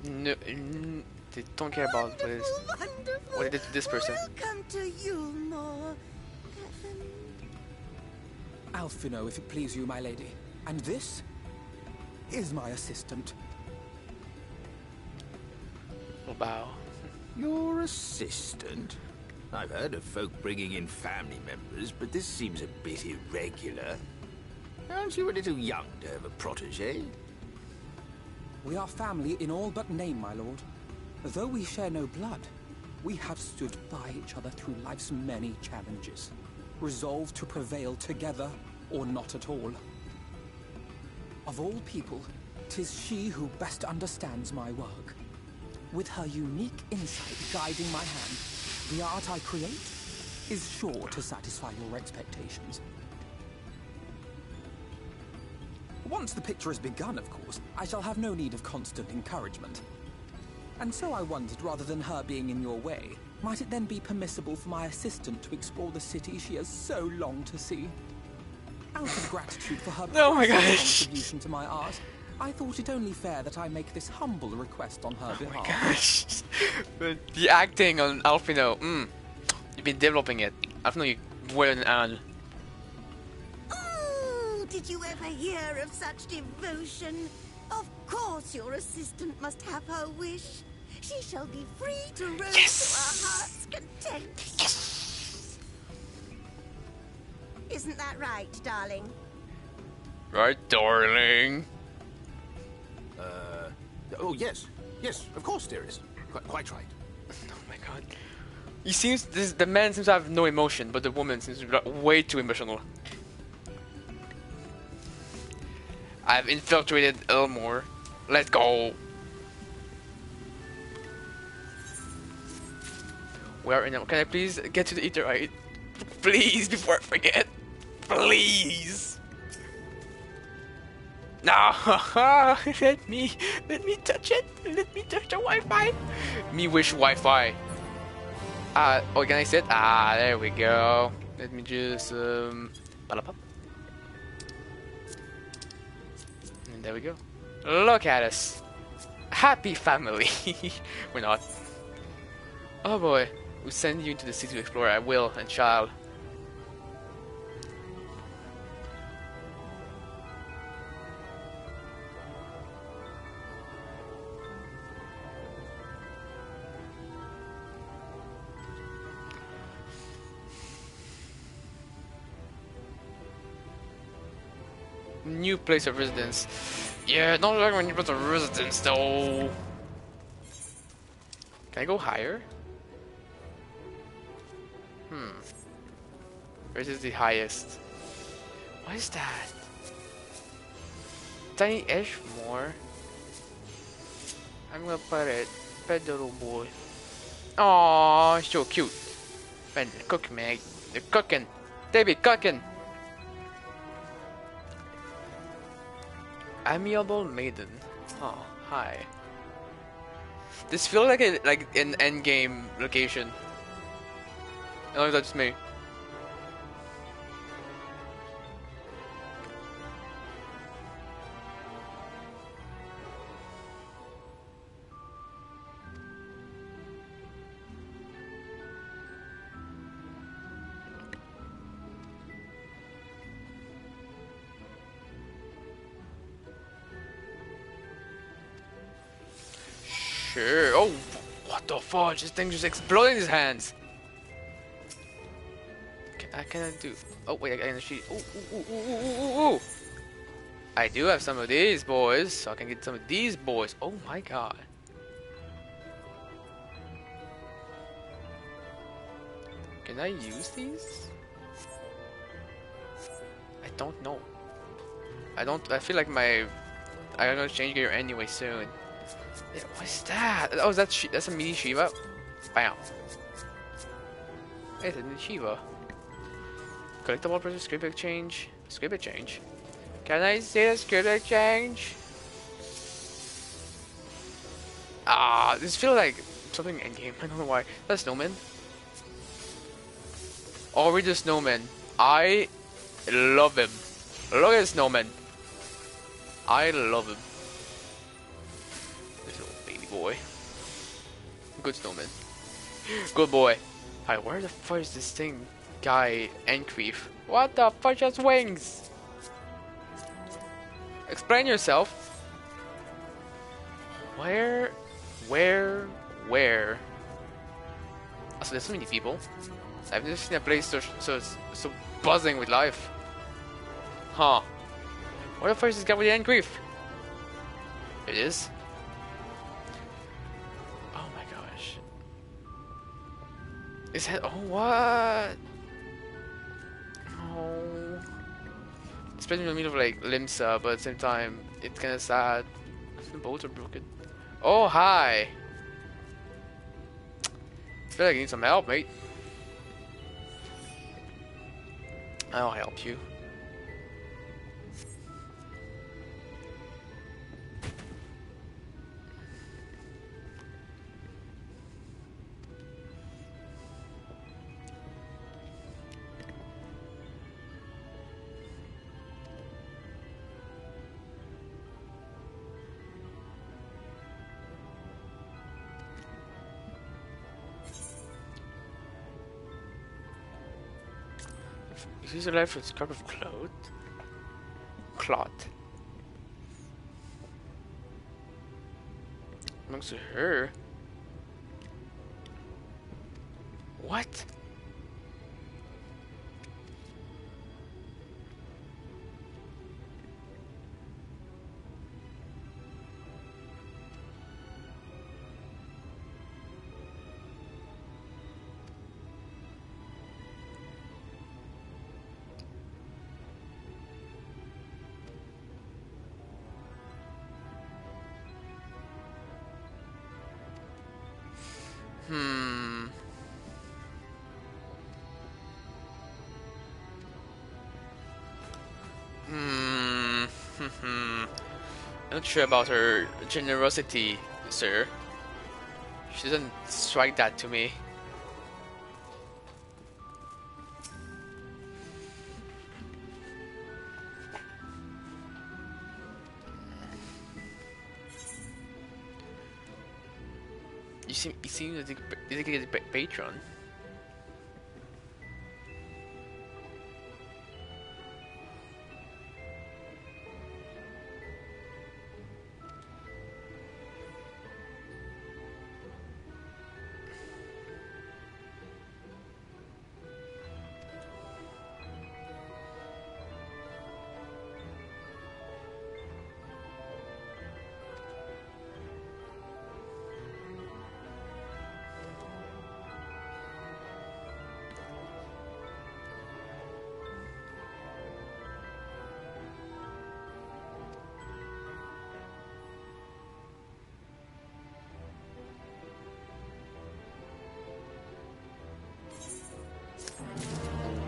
No, they don't care about what they did to this person. Welcome to Yulmore. Alphino, if it please you, my lady. And this is my assistant. Oh, bow. Your assistant? I've heard of folk bringing in family members, but this seems a bit irregular. Aren't you a little young to have a protege? We are family in all but name, my lord. Though we share no blood, we have stood by each other through life's many challenges, resolved to prevail together or not at all. Of all people, 'tis she who best understands my work. With her unique insight guiding my hand, the art I create is sure to satisfy your expectations. Once the picture has begun, of course, I shall have no need of constant encouragement. And so I wondered, rather than her being in your way, might it then be permissible for my assistant to explore the city she has so longed to see? Out of gratitude for her Oh my personal gosh. contribution to my art, I thought it only fair that I make this humble request on her behalf. Gosh. But the acting on Alphino, you've been developing it. Alphino, you well and Oh, did you ever hear of such devotion? Of course your assistant must have her wish. She shall be free to roam to her heart's content. yes. Isn't that right, darling? Right, darling. Oh, yes. Yes, of course, dearest. Quite right. Oh my god. The man seems to have no emotion, but the woman seems to be way too emotional. I've infiltrated Elmore. Let's go. Where in? Can I please get to the Eaterite? Please, before I forget. Please. No, let me touch it. Let me touch the Wi-Fi. Me wish Wi-Fi. Oh, can I sit? Ah, there we go. Let me just balapop. And there we go. Look at us. Happy family. We're not. Oh boy. We send you into the city to explore. I will and shall. New place of residence. Yeah, don't like my new place of residence though. Can I go higher? Where is the highest? What is that? Tiny edge more. I'm gonna put it. Pet the little boy. Aww, so cute. Man, they're cooking, man. They're cooking. They be cooking. Amiable maiden. Oh, hi. This feels like an endgame location. I don't know if that's me. Sure. Oh, what the fudge? This thing just exploded in his hands. I cannot do. Oh wait, I can shoot. Ooh. I do have some of these boys, so I can get some of these boys. Oh my god. Can I use these? I don't know. I feel like I'm gonna change gear anyway soon. What's that? Oh, that's a mini Shiva. Bam. It's a mini Shiva. Collectible versus script exchange. Script exchange. Can I see the script exchange? Ah, this feels like something in game. I don't know why. That's snowman. Oh, we're the snowman. I love him. Look at the snowman. I love him. This little baby boy. Good snowman. Good boy. Hi, where the fuck is this thing? Guy Encreef. What the fuck has wings? Explain yourself. Where? Also, there's so many people. I've never seen a place so buzzing with life. Huh. Where the fuck is this guy with the Encreef? It is. Oh my gosh. Is that? Oh, what? Oh. Especially in the middle of like Limsa, but at the same time, it's kind of sad. The boats are broken. Oh, hi. I feel like you need some help, mate. I'll help you. Is this alive with a cup of cloth? Amongst her? What? Not sure about her generosity, sir. She doesn't strike that to me. you seem to dedicate a patron.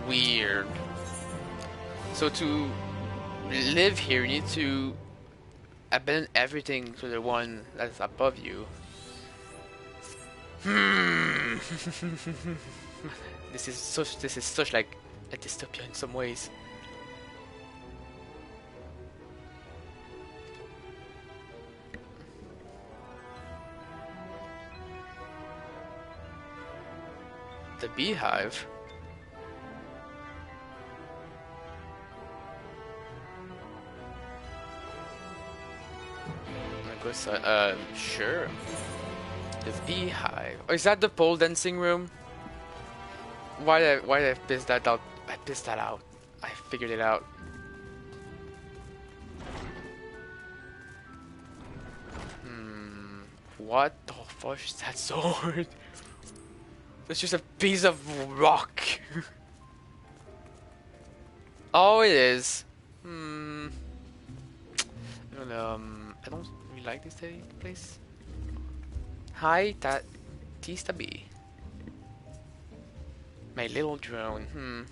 Weird. So to live here, you need to abandon everything to the one that's above you. This is such like a dystopia in some ways. The beehive. Sure. The beehive. Oh, is that the pole dancing room? Why did I piss that out? I pissed that out. I figured it out. What the fuck is that sword? It's just a piece of rock. Oh, it is. I don't really like this place. Hi, Tista B. My little drone.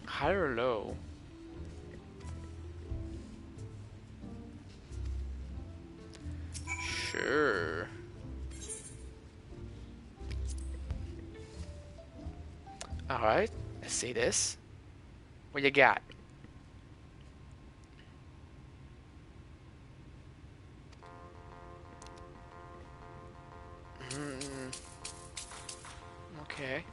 High or low? Sure. Alright, let's see this. What you got? Okay.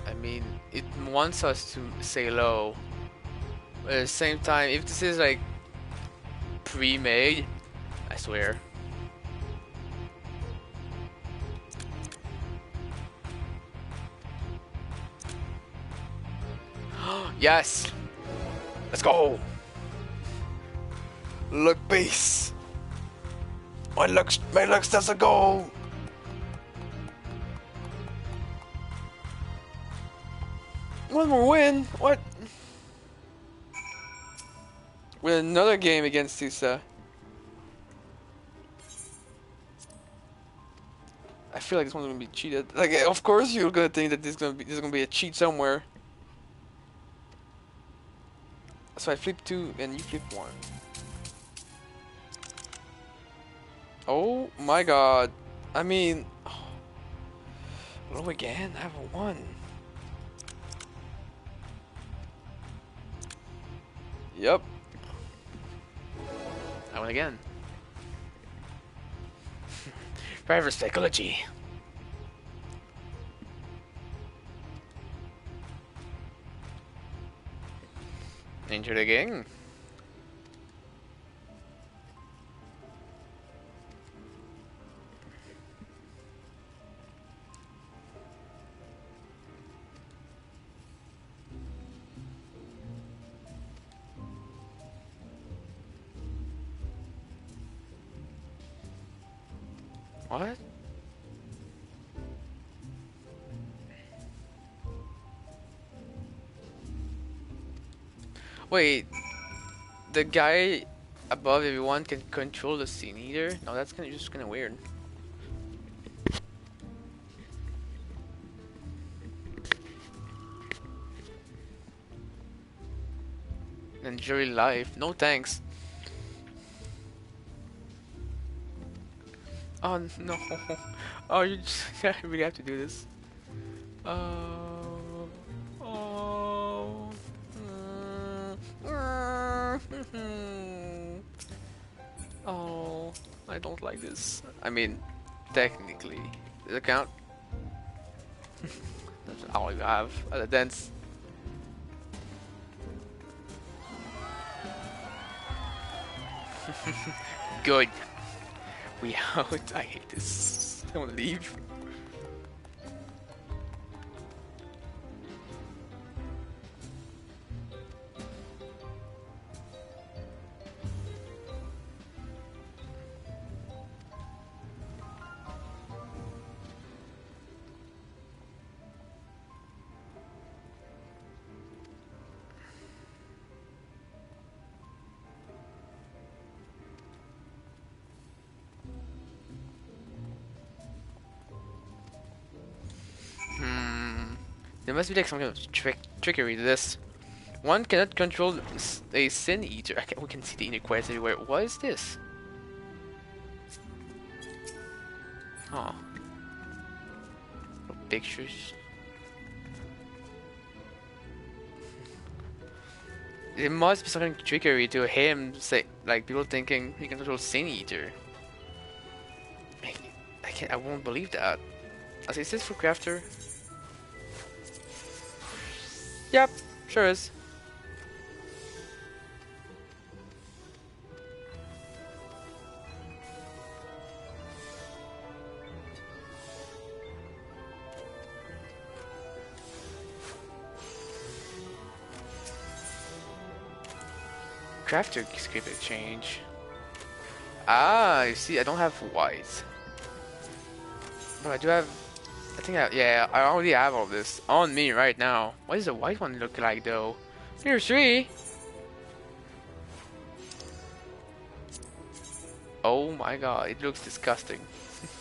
I mean, it wants us to say low. But at the same time, if this is like pre-made, I swear. Yes! Let's go! Look, base! My luck says a go! One more win? What? With another game against Tusa. I feel like this one's gonna be cheated. Like, of course you're gonna think that this is gonna be a cheat somewhere. So I flip 2 and you flip 1. Oh my god. I mean, low again? I have a 1. Yep. I win again. Forever psychology. Enter the game. What? Wait, the guy above everyone can control the scene either? No, that's just kind of weird. Enjoy life. No thanks. Oh no. Oh, you just I really have to do this. Oh. Oh. Oh, I don't like this. I mean, technically, does it count? That's all you have at a dance. Good. We out. I hate this. I want to leave. There must be like some kind of trickery to this. One cannot control a sin eater. We can see the inner quest everywhere. What is this? Oh. Pictures. There must be something trickery to him. Say, like people thinking he can control sin eater. I can't. I won't believe that. Is this for crafter? Yep, sure is. Crafter script exchange. Ah, you see, I don't have white. But I do have... I think yeah, I already have all this on me right now. What does the white one look like though? Here's 3. Oh my god, it looks disgusting.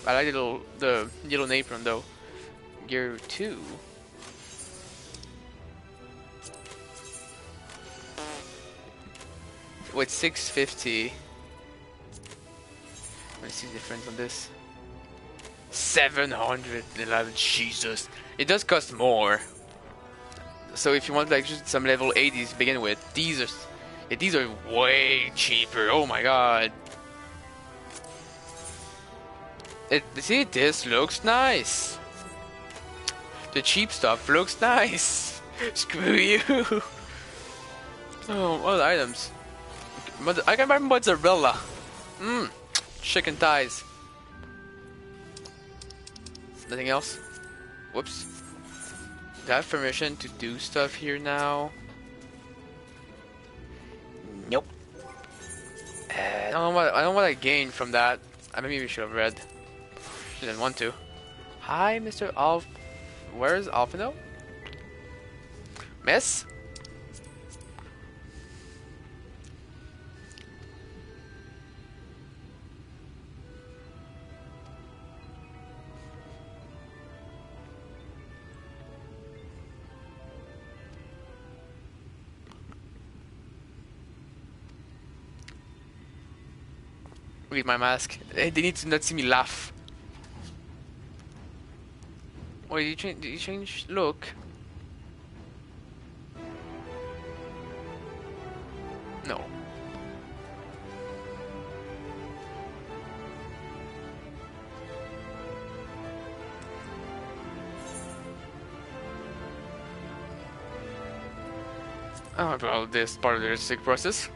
I like the yellow apron though. Gear 2. Wait, 650. Let me see the difference on this. 711, Jesus. It does cost more. So if you want like just some level 80s to begin with, these are way cheaper. Oh my god. See, this looks nice. The cheap stuff looks nice. Screw you. Oh, what items? I can buy mozzarella. Chicken thighs. Nothing else? Whoops. Do I have permission to do stuff here now? Nope. I don't know what I gained from that. I maybe we should have read. Didn't want to. Hi, Mr. Alf. Where's Alfino? Miss? Read my mask. They need to not see me laugh. Wait, did you change look? No. Oh, well, this part of the logistic process.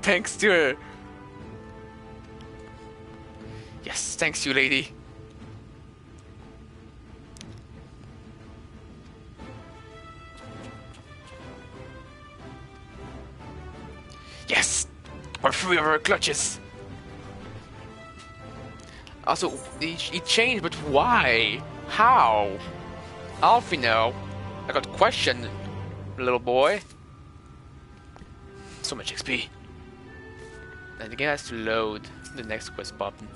Thanks to her. Yes, thanks you, lady. Yes, we're free of our clutches. Also, he changed, but why? How? Alfino, I got questioned, little boy. So much XP. And the game has to load the next quest button.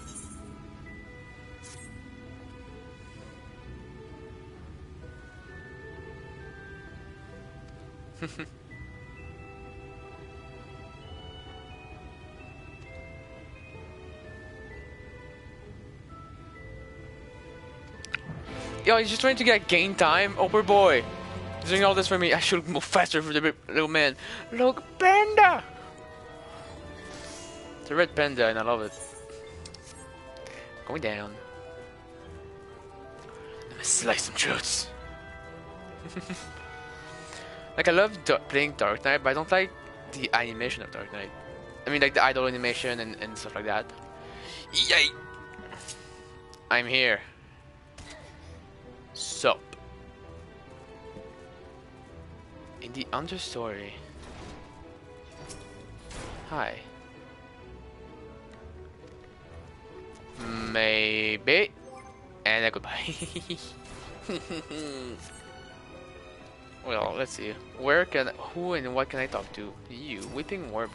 Yo, he's just trying to get gain time. Oh, poor boy. He's doing all this for me. I should move faster for the big little man. Look, panda! It's a red panda and I love it. Going down. I'm gonna slice some throats. Like, I love playing Dark Knight, but I don't like the animation of Dark Knight. I mean, like the idol animation and stuff like that. Yay! I'm here. Sup. In the understory. Hi. Maybe. And goodbye. Well, let's see. Who and what can I talk to? You, Whipping Warber.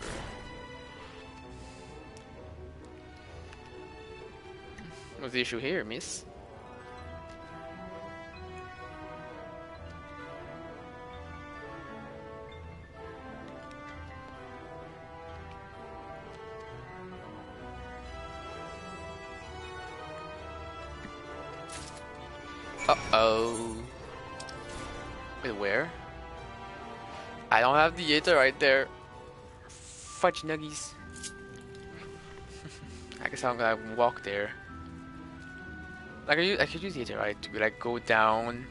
What's the issue here, miss? Uh-oh. Wait, where? I don't have the Aether right there. Fudge nuggies. I guess I'm gonna walk there. Like, I could use the Aether right to like go down.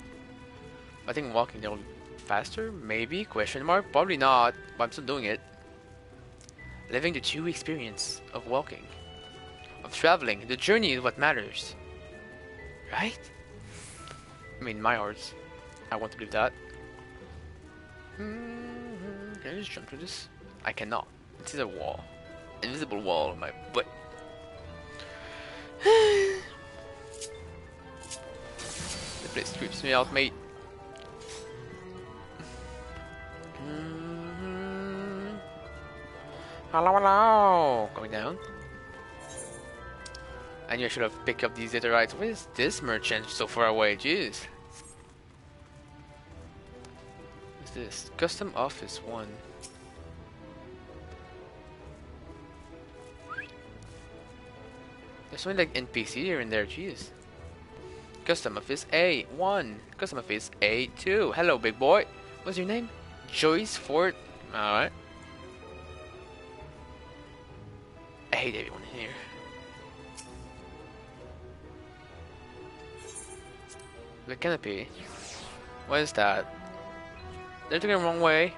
I think walking there will be faster, maybe? Question mark? Probably not, but I'm still doing it. Living the true experience of walking, of traveling. The journey is what matters, right? I mean, my heart. I want to believe that. Can I just jump through this? I cannot. It is a wall. Invisible wall on my butt. The place creeps me out, mate. Hello, hello! Going down. I knew I should have picked up these Aetherites. Where is this merchant so far away? Jeez. What's this? Custom Office 1. There's only like NPC here and there, jeez. Custom Office A1. Custom Office A2. Hello, big boy. What's your name? Joyce Fort. Alright. I hate everyone here. The canopy. What is that? They're taking the wrong way.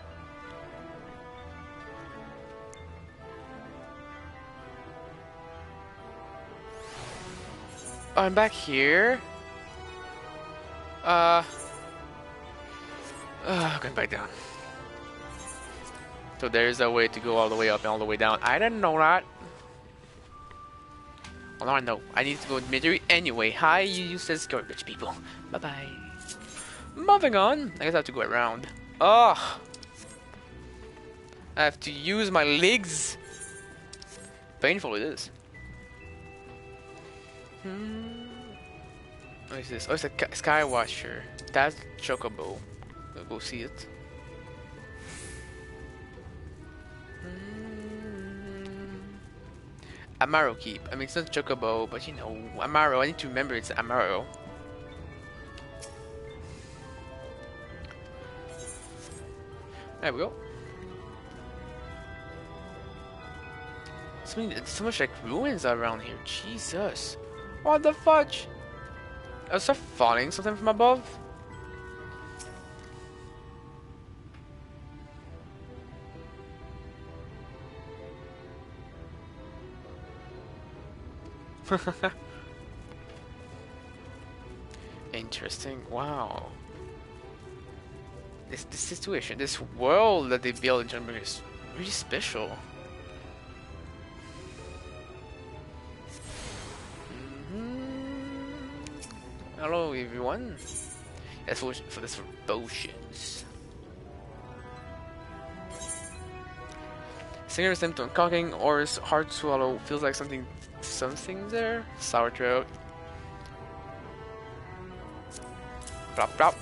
Oh, I'm back here. Going back down. So there's a way to go all the way up and all the way down. I didn't know that. Well, now I know. I need to go to military anyway. Hi, you useless garbage people. Bye-bye. Moving on. I guess I have to go around. Ugh. I have to use my legs. Painful it is. What is this? Oh, it's a Skywatcher. That's Chocobo. I'll go see it. Amaro Keep. I mean, it's not Chocobo, but you know, Amaro. I need to remember it's Amaro. There we go. So much like ruins around here. Jesus. What the fudge? Is there falling something from above? Interesting. Wow. This situation, this world that they built in Shadowbringer is really special. Hello everyone. Yes, for this for potions. Singer symptom cocking or hard swallow feels like something there. Sour throat. Plop plop.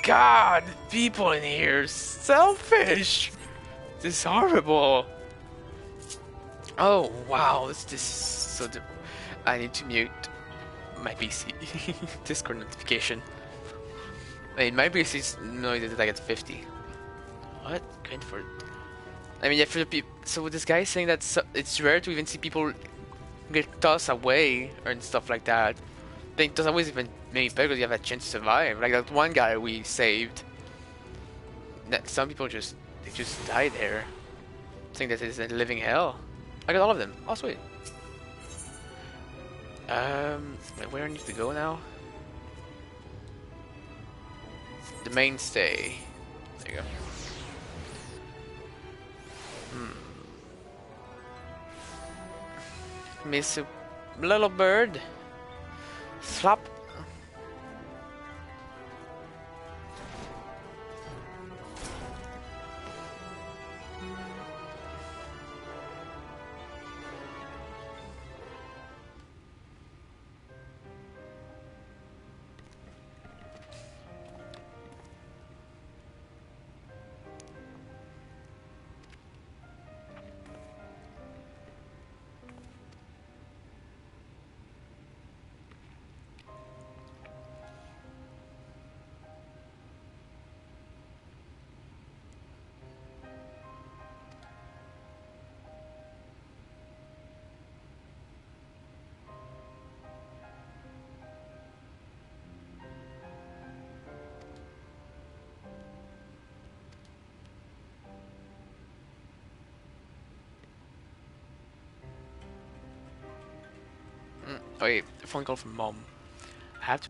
God, people in here are selfish. This is horrible. Oh wow, this is so. I need to mute my PC Discord notification. Wait, my PC's noise that I get 50. What? Going for? I mean, yeah, for the people. So this guy is saying that it's rare to even see people get tossed away and stuff like that. I think tossed away is even maybe better because you have a chance to survive. Like that one guy we saved. That some people just die there. I think that is a living hell. I got all of them. Oh sweet. Where I need to go now? The mainstay. There you go. Miss a little bird. Flop. Oh wait, a phone call from mom. I have to.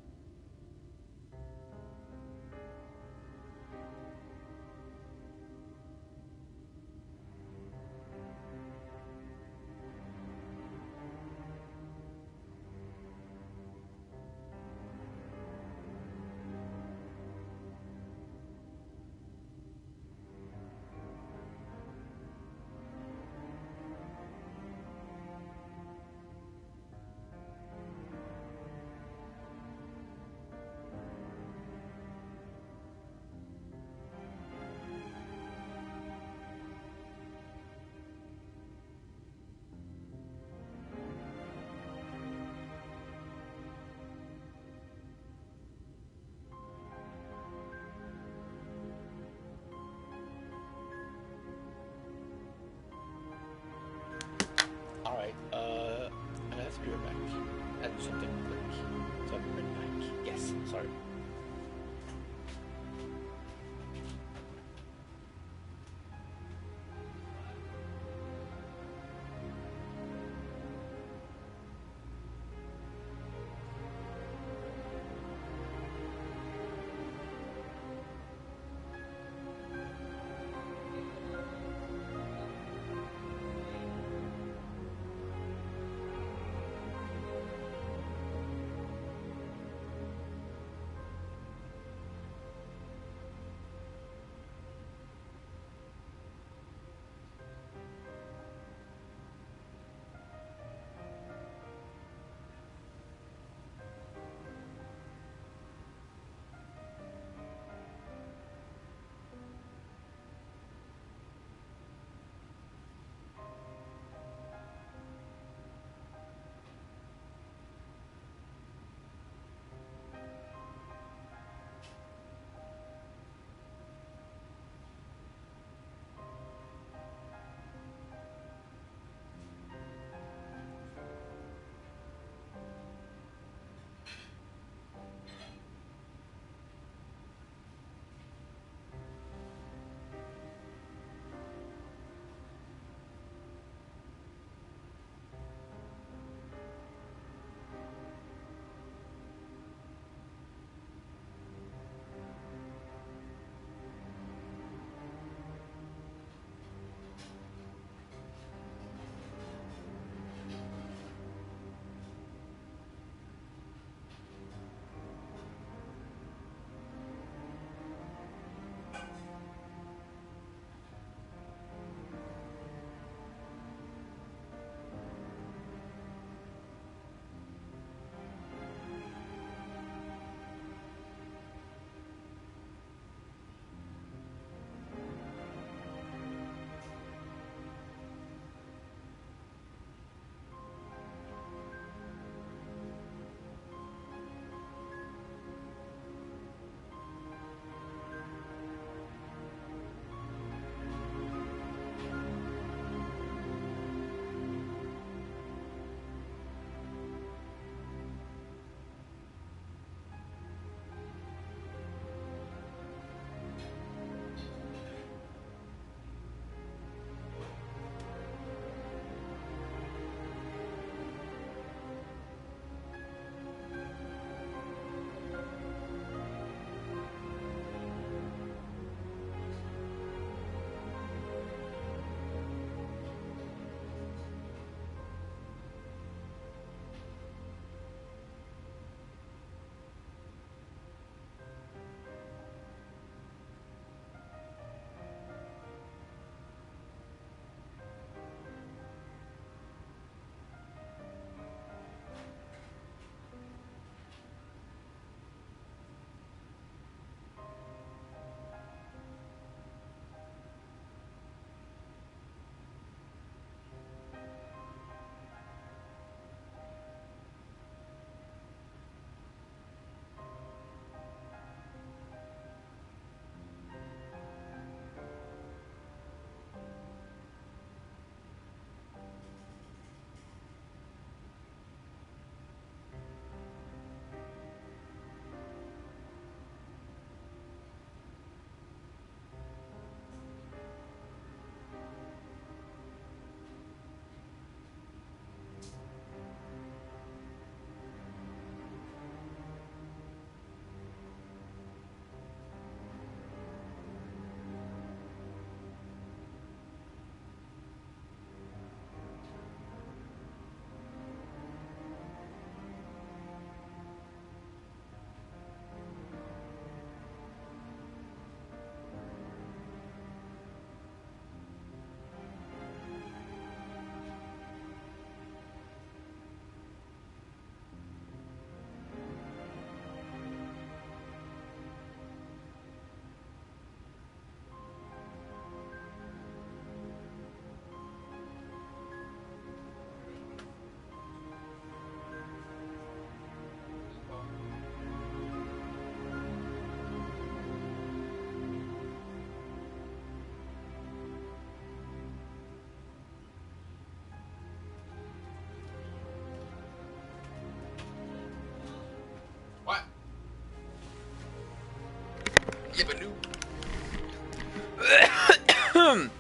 Am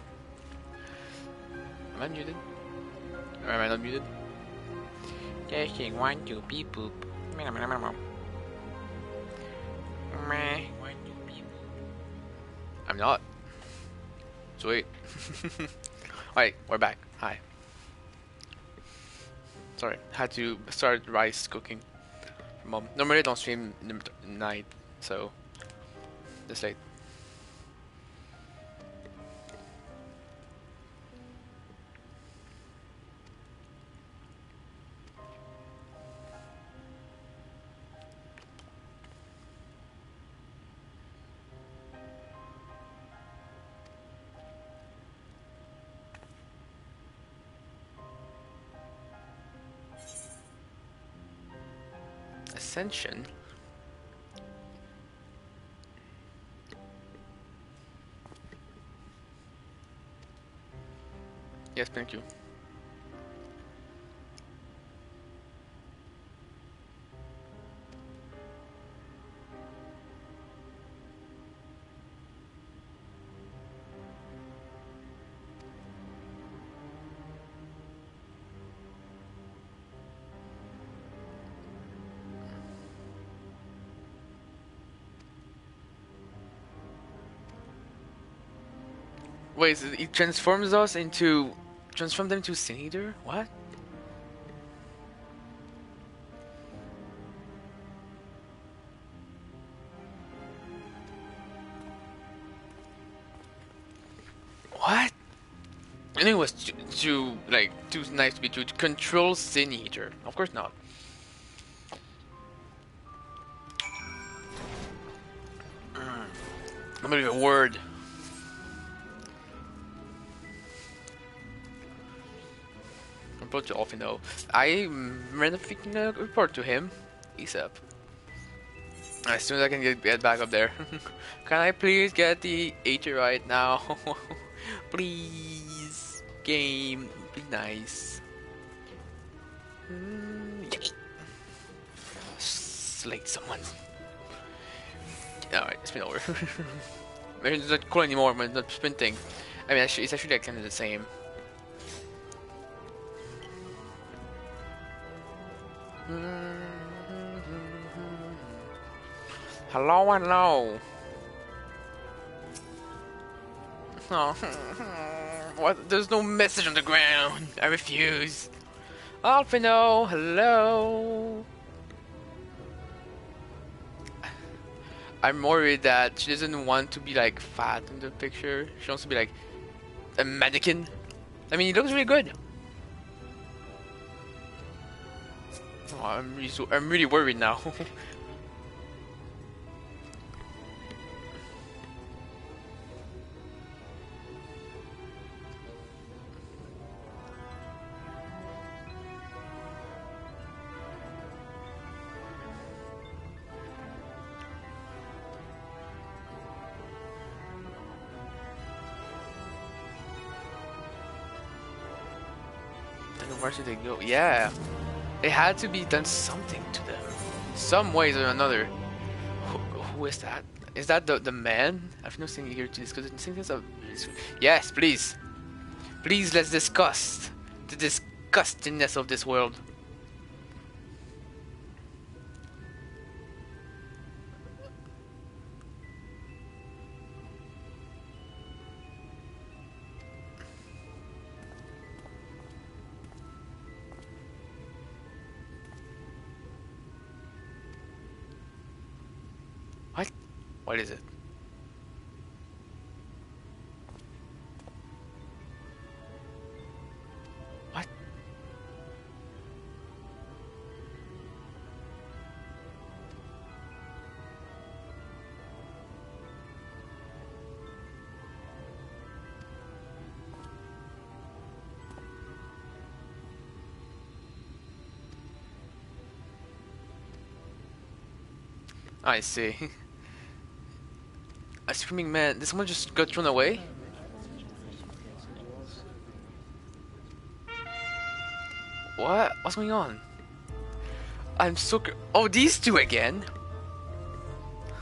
I muted? Or am I not muted? Testing 1 2 beep boop. Meh. 1 2 beep boop. I'm not. Sweet. Alright, we're back. Hi. Sorry, had to start rice cooking. Mom, normally I don't stream in the night, so this late. Ascension? Yes, thank you. Wait, so it transforms us into... Transform them to Sin Eater? What? What? I knew it was too nice to be true. To control Sin Eater. Of course not. I'm gonna be a word. Report to Alfino. I'm making a report to him. ASAP. As soon as I can get back up there. Can I please get the 80 right now? Please. Game. Be nice. Yay. Slay someone. Alright, spin over. Maybe it's not cool anymore when it's not sprinting. I mean, actually, it's actually like kind of the same. Hello, hello. Oh, what? There's no message on the ground. I refuse. Alfino, hello. I'm worried that she doesn't want to be like fat in the picture. She wants to be like a mannequin. I mean, it looks really good. Oh, I'm really worried now. Where should they go? Yeah, it had to be done something to them, some ways or another. Who is that? Is that the man? I've no thing here to discuss. Yes, please, please let's discuss the disgustingness of this world. What? What is it? What? I see. A screaming man. Did someone just got thrown away? What? What's going on? I'm so... Oh, these two again?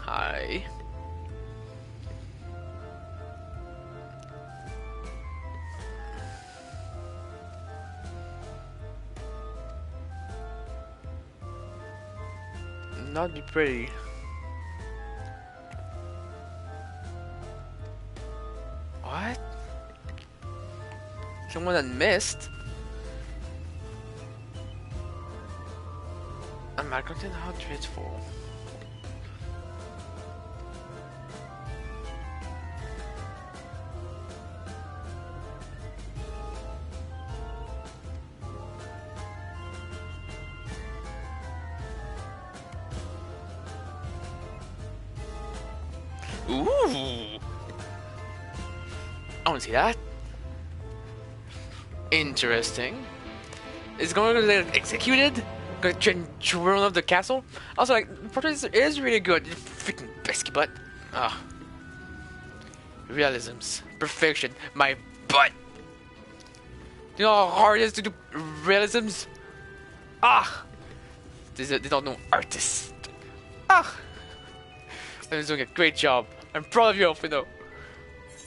Hi. not be pretty. What? Someone that missed? Am I content how dreadful? Ooh! I want to see that. Interesting. Is going to get executed? Going to run off the castle? Also, like, the portrait is really good. Freaking pesky butt. Ah. Realisms. Perfection. My butt. You know how hard it is to do realisms? Ah! They don't know artists. Ah! I'm doing a great job. I'm proud of you, Alfredo.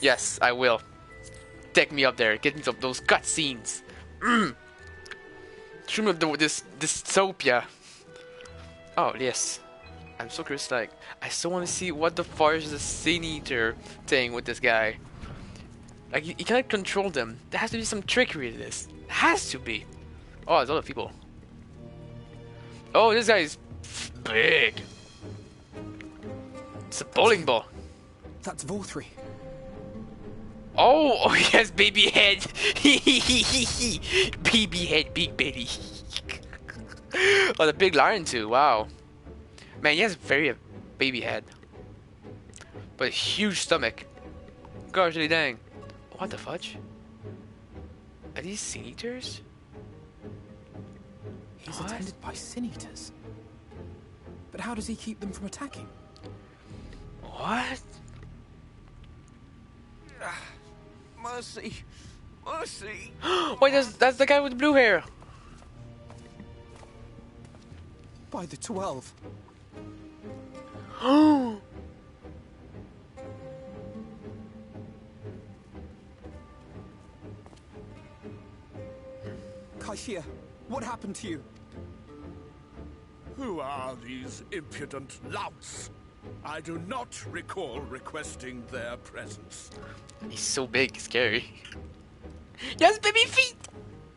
Yes, I will. Take me up there. Get me some of those cutscenes. Show me this dystopia. Oh yes, I'm so curious. Like, I still want to see what the fuck is the Sin Eater thing with this guy. Like, you cannot control them. There has to be some trickery to this. There has to be. Oh, there's other people. Oh, this guy is big. It's a bowling ball. That's Vorthri. Oh, yes, baby head. Baby head, big baby. Oh, the big lion too. Wow. Man, he has very baby head. But a huge stomach. Gosh, really dang. What the fudge? Are these Sin Eaters? He's attended by Sin Eaters. But how does he keep them from attacking? What? Mercy! Mercy! Wait, that's the guy with blue hair. By the 12. Kaishia, what happened to you? Who are these impudent louts? I do not recall requesting their presence. He's so big, scary. Yes, baby feet!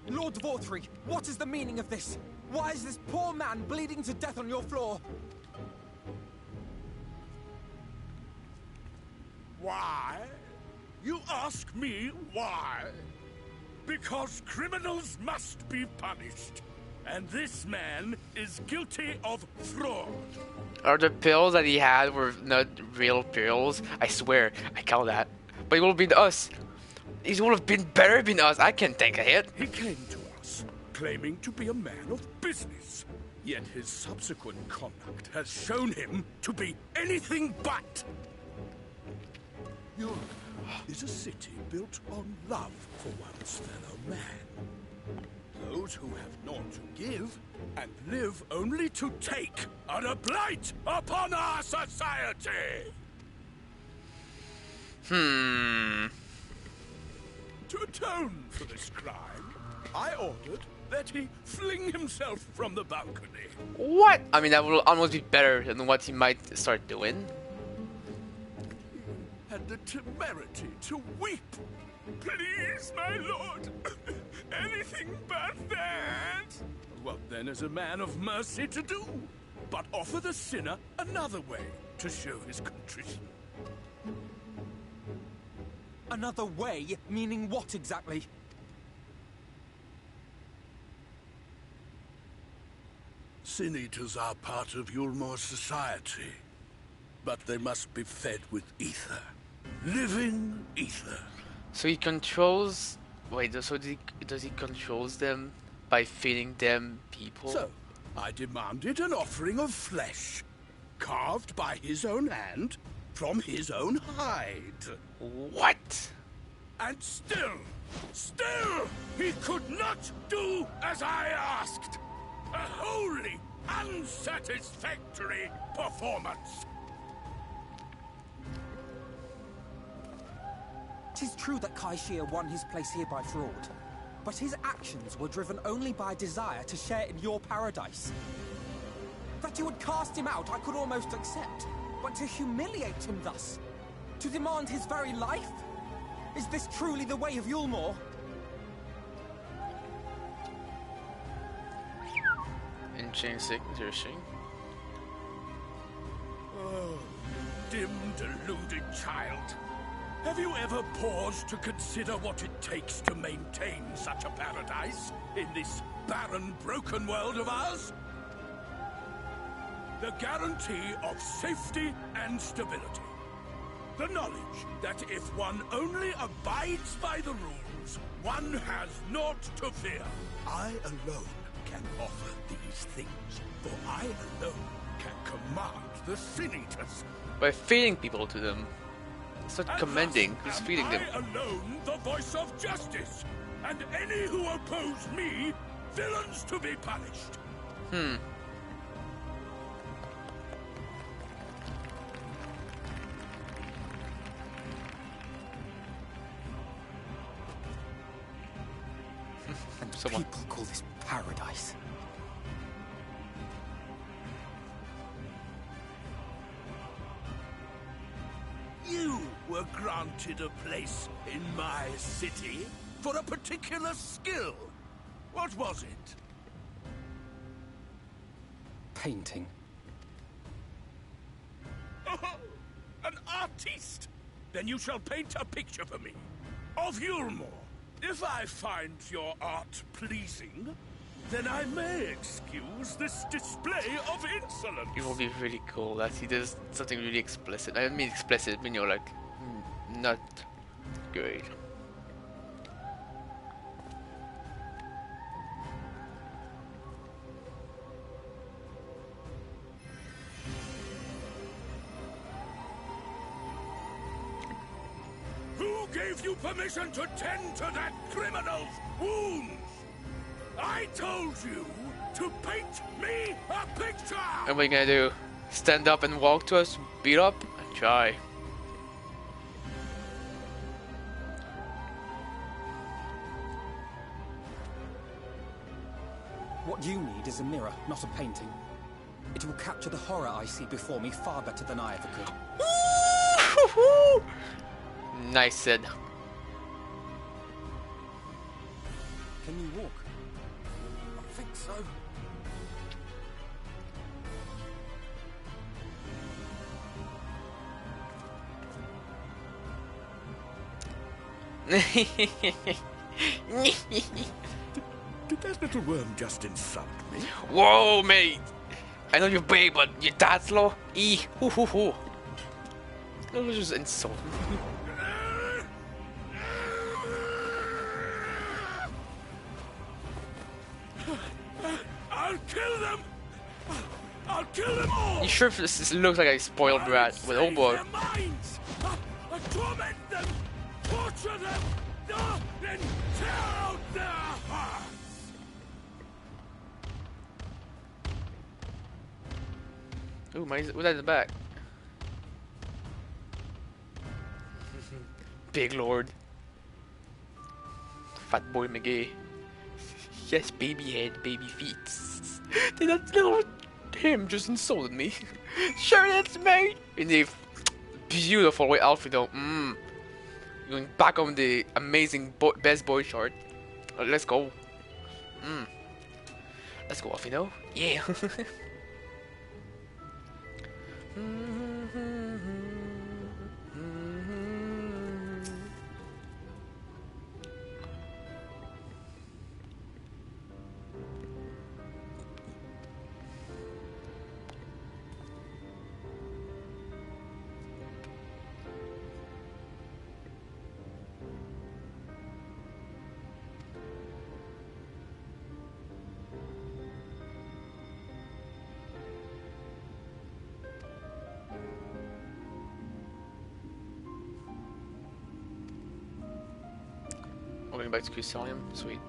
Lord Vorthri, what is the meaning of this? Why is this poor man bleeding to death on your floor? Why? You ask me why? Because criminals must be punished. And this man is guilty of fraud. Are the pills that he had were not real pills? I swear, I call that. But he would have been us. He would have been better than us. I can't take a hit. He came to us, claiming to be a man of business. Yet his subsequent conduct has shown him to be anything but. Europe is a city built on love for one's fellow man. Those who have naught to give and live only to take are a blight upon our society. To atone for this crime, I ordered that he fling himself from the balcony. What? I mean, that would almost be better than what he might start doing. Had the temerity to weep. Please, my lord, anything but that. What then is a man of mercy to do? But offer the sinner another way to show his contrition. Another way? Meaning what exactly? Sin Eaters are part of Yulmor's society, but they must be fed with ether. Living ether. So he controls... Wait, so does he controls them by feeding them people? So, I demanded an offering of flesh, carved by his own hand, from his own hide. What? And still, he could not do as I asked. A wholly unsatisfactory performance. 'Tis true that Kaishia won his place here by fraud, but his actions were driven only by a desire to share in your paradise. That That you would cast him out, I could almost accept. But to humiliate him thus, to demand his very life? Is this truly the way of Yulmore? Intrinsic, interesting. Oh, dim, deluded child. Have you ever paused to consider what it takes to maintain such a paradise in this barren, broken world of ours? The guarantee of safety and stability. The knowledge that if one only abides by the rules, one has naught to fear. I alone can offer these things, for I alone can command the Sin Eaters. By feeding people to them. It's not commending, just feeding them. I alone the voice of justice, and any who oppose me, villains to be punished. And Someone. people call this paradise. You were granted a place in my city for a particular skill. What was it? Painting. Oh, an artiste! Then you shall paint a picture for me of Yulmore. If I find your art pleasing, then I may excuse this display of insolence. It will be really cool that he does something really explicit. I mean explicit, I mean you're like, not great. Who gave you permission to tend to that criminal's wounds? I told you to paint me a picture! And what are you gonna do? Stand up and walk to us? Beat up? Try. What you need is a mirror, not a painting. It will capture the horror I see before me far better than I ever could. Nice said. Can you walk? I think so. Did that little worm just insult me? Whoa, mate! I know you're big, but you're that slow. Hoo hoo hoo. That was just insult. I'll kill them! I'll kill them all! You sure this looks like a spoiled brat? But oh boy. Their minds! I'll torment them! Torture them! Then tear out their hearts! Ooh, what's that in the back? Big Lord. Fat boy McGee. Yes, baby head, baby feet. Did that little him just insulted me? Sure, that's me. In a beautiful white outfit though. Going back on the amazing best boy chart. Let's go. Let's go off, you know? Yeah. Going back to Cusalium, sweet.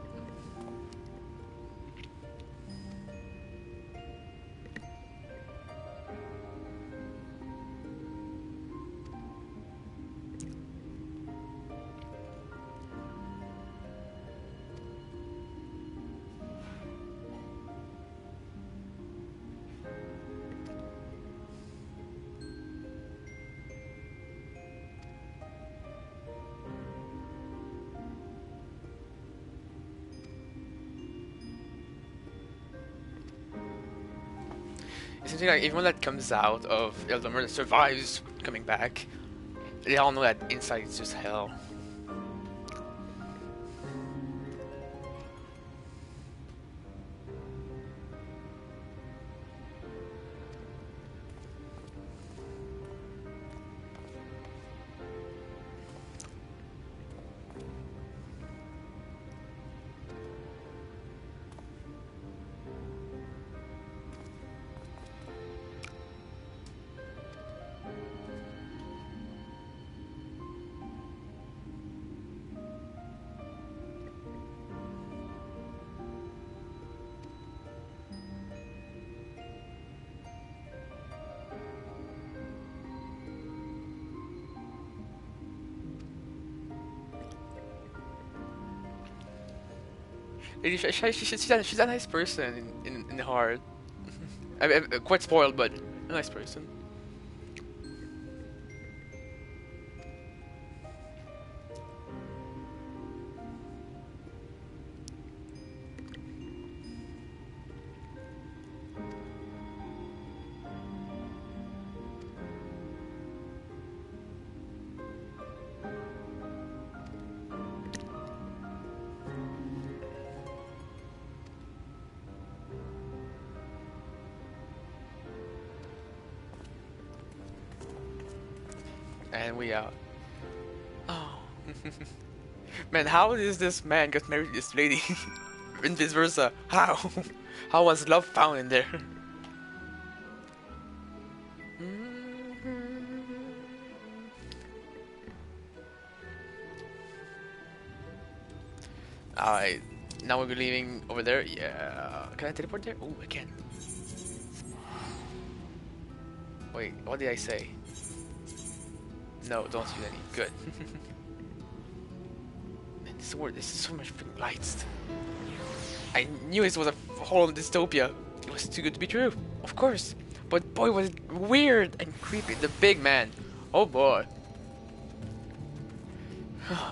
It seems like everyone that comes out of Eldomer that survives coming back, they all know that inside is just hell. She's a nice person in the heart. I'm quite spoiled, but a nice person. And we out. Oh. Man, how is this man got married to this lady? And vice versa. How? How was love found in there? Alright. Now we're leaving over there. Yeah. Can I teleport there? Oh, I can. Wait, what did I say? No, don't use any. Good. Man, this world is so much freaking lights. I knew this was a whole dystopia. It was too good to be true. Of course. But boy, was it weird and creepy. The big man. Oh boy.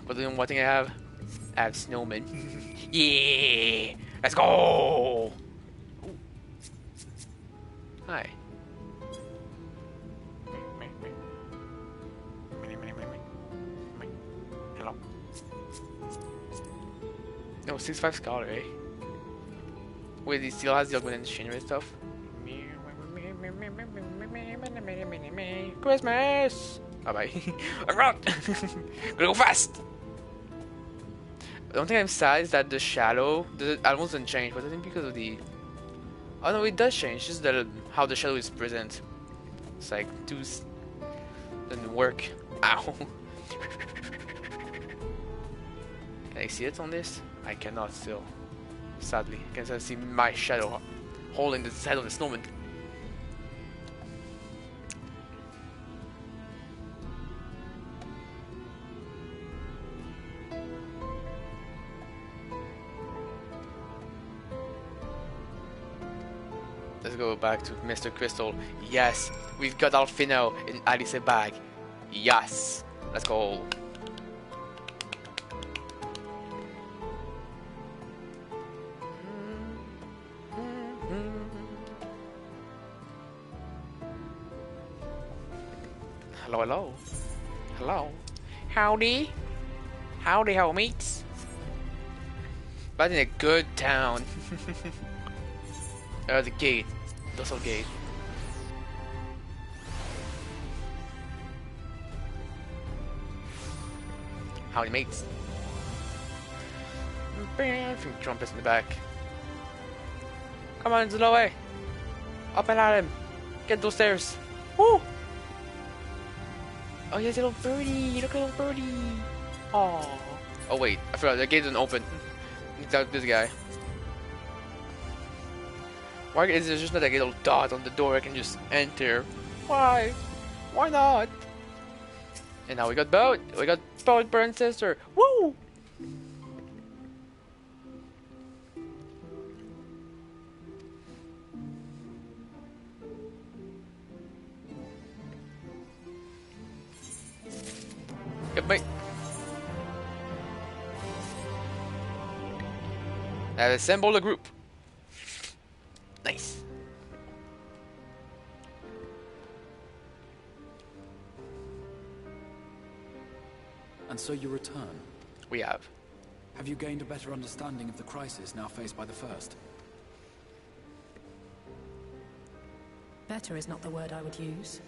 But then one thing I have snowmen. Yeah! Let's go! Ooh. Hi. Hello. No, 6'5" Scholar, eh? Wait, he still has the augmented machinery stuff? Christmas! Bye bye. I'm out! Gotta go fast! The only thing I'm sad is that the shadow, the animals didn't change, but I think because of the... Oh no, it does change, just that how the shadow is present. It's like, doesn't work. Ow. Can I see it on this? I cannot still. Sadly. I can still see my shadow holding the head of the snowman. Let's go back to Mr. Crystal. Yes, we've got Alfino in Alice bag. Yes, let's go. Hello, hello. Hello. Howdy. Howdy, homies. But in a good town. The gate. Docile gate. Howdy, mates. From trumpets in the back. Come on, Zloe. Up and at him. Get those stairs. Woo! Oh, yeah, little birdie. Look at little birdie. Aww. Oh, wait. I forgot. The gate didn't open. It's this guy. Why is there just not like a little dot on the door I can just enter? Why? Why not? And now we got boat. We got boat, brother and sister. Woo! Yep, mate. I've assembled a group. Nice. And so you return. We have. Have you gained a better understanding of the crisis now faced by the First? Better is not the word I would use.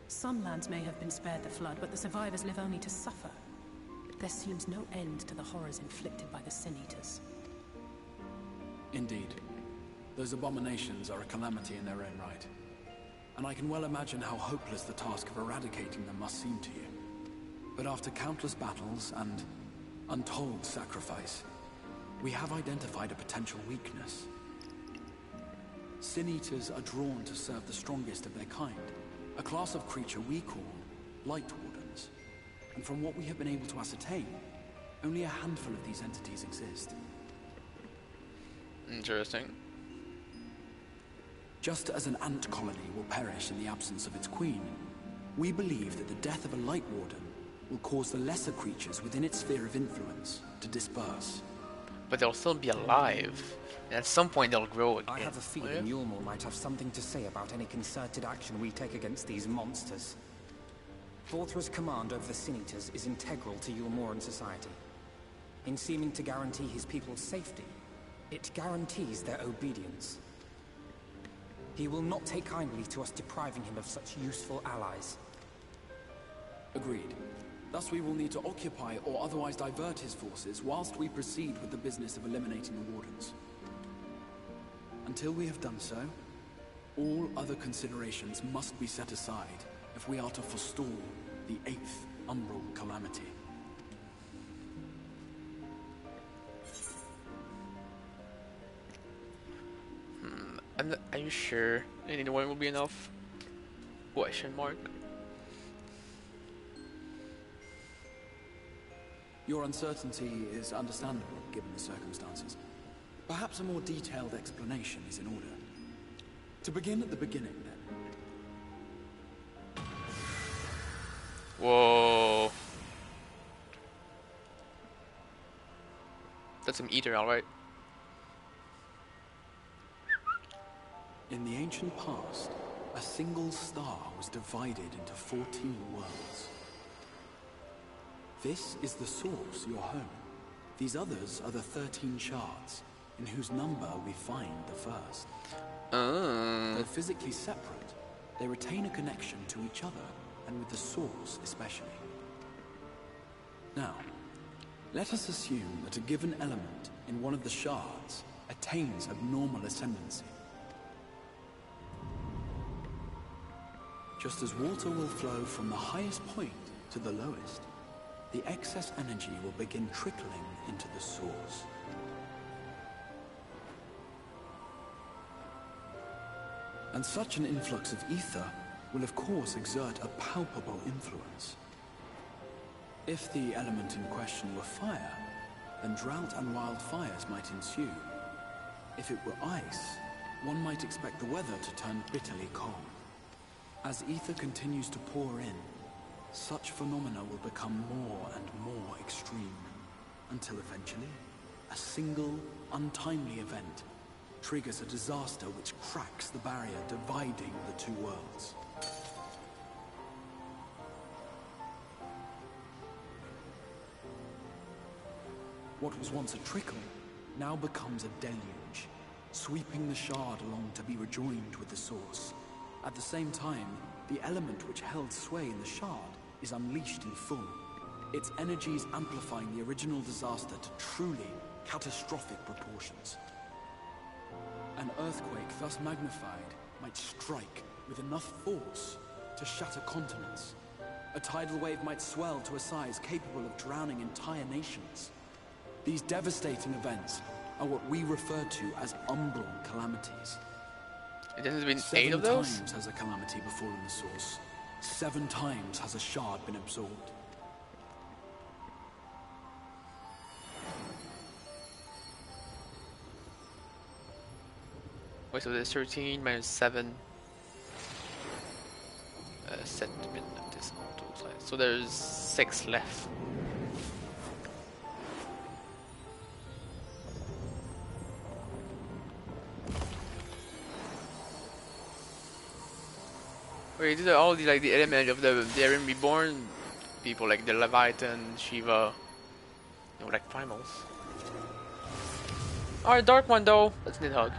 Some lands may have been spared the flood, but the survivors live only to suffer. There seems no end to the horrors inflicted by the Sin Eaters. Indeed. Those abominations are a calamity in their own right. And I can well imagine how hopeless the task of eradicating them must seem to you. But after countless battles and untold sacrifice, we have identified a potential weakness. Sin Eaters are drawn to serve the strongest of their kind, a class of creature we call Light Wardens. And from what we have been able to ascertain, only a handful of these entities exist. Interesting. Just as an ant colony will perish in the absence of its queen, we believe that the death of a Light Warden will cause the lesser creatures within its sphere of influence to disperse. But they'll still be alive, and at some point they'll grow again. I have a feeling Yulmore might have something to say about any concerted action we take against these monsters. Vorthra's command over the Sin Eaters is integral to Yulmoran society. In seeming to guarantee his people's safety, it guarantees their obedience. He will not take kindly to us depriving him of such useful allies. Agreed. Thus we will need to occupy or otherwise divert his forces whilst we proceed with the business of eliminating the Wardens. Until we have done so, all other considerations must be set aside if we are to forestall the 8th Umbral Calamity. Are you sure anyone will be enough? Question mark. Your uncertainty is understandable, given the circumstances. Perhaps a more detailed explanation is in order. To begin at the beginning, then. Whoa. That's some eater, alright. In the ancient past, a single star was divided into 14 worlds. This is the source, your home. These others are the 13 shards, in whose number we find the first. Though physically separate, they retain a connection to each other, and with the source especially. Now, let us assume that a given element in one of the shards attains abnormal ascendancy. Just as water will flow from the highest point to the lowest, the excess energy will begin trickling into the source. And such an influx of ether will of course exert a palpable influence. If the element in question were fire, then drought and wildfires might ensue. If it were ice, one might expect the weather to turn bitterly cold. As ether continues to pour in, such phenomena will become more and more extreme, until eventually, a single, untimely event triggers a disaster which cracks the barrier dividing the two worlds. What was once a trickle now becomes a deluge, sweeping the shard along to be rejoined with the source. At the same time, the element which held sway in the shard is unleashed in full, its energies amplifying the original disaster to truly catastrophic proportions. An earthquake thus magnified might strike with enough force to shatter continents. A tidal wave might swell to a size capable of drowning entire nations. These devastating events are what we refer to as umbral calamities. There's been 8 of those? 7 times has a calamity befallen the source. 7 times has a shard been absorbed. Wait, so there's 13 minus 7 centimeter this total size. So there's 6 left. Wait, these are all the element of the Eren Reborn people like the Leviathan, Shiva, you know, like primals. Alright, Dark One though. That's a Nidhogg.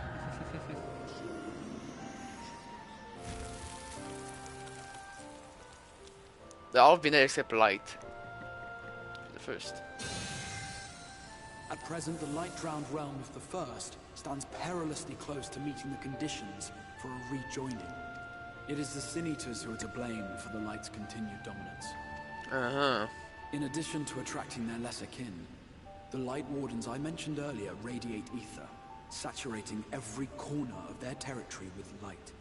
They've all been there except Light. The first. At present, the light-drowned realm of the First stands perilously close to meeting the conditions for a rejoining. It is the Sin-Eaters who are to blame for the Light's continued dominance. Uh-huh. In addition to attracting their lesser kin, the Light Wardens I mentioned earlier radiate ether, saturating every corner of their territory with light.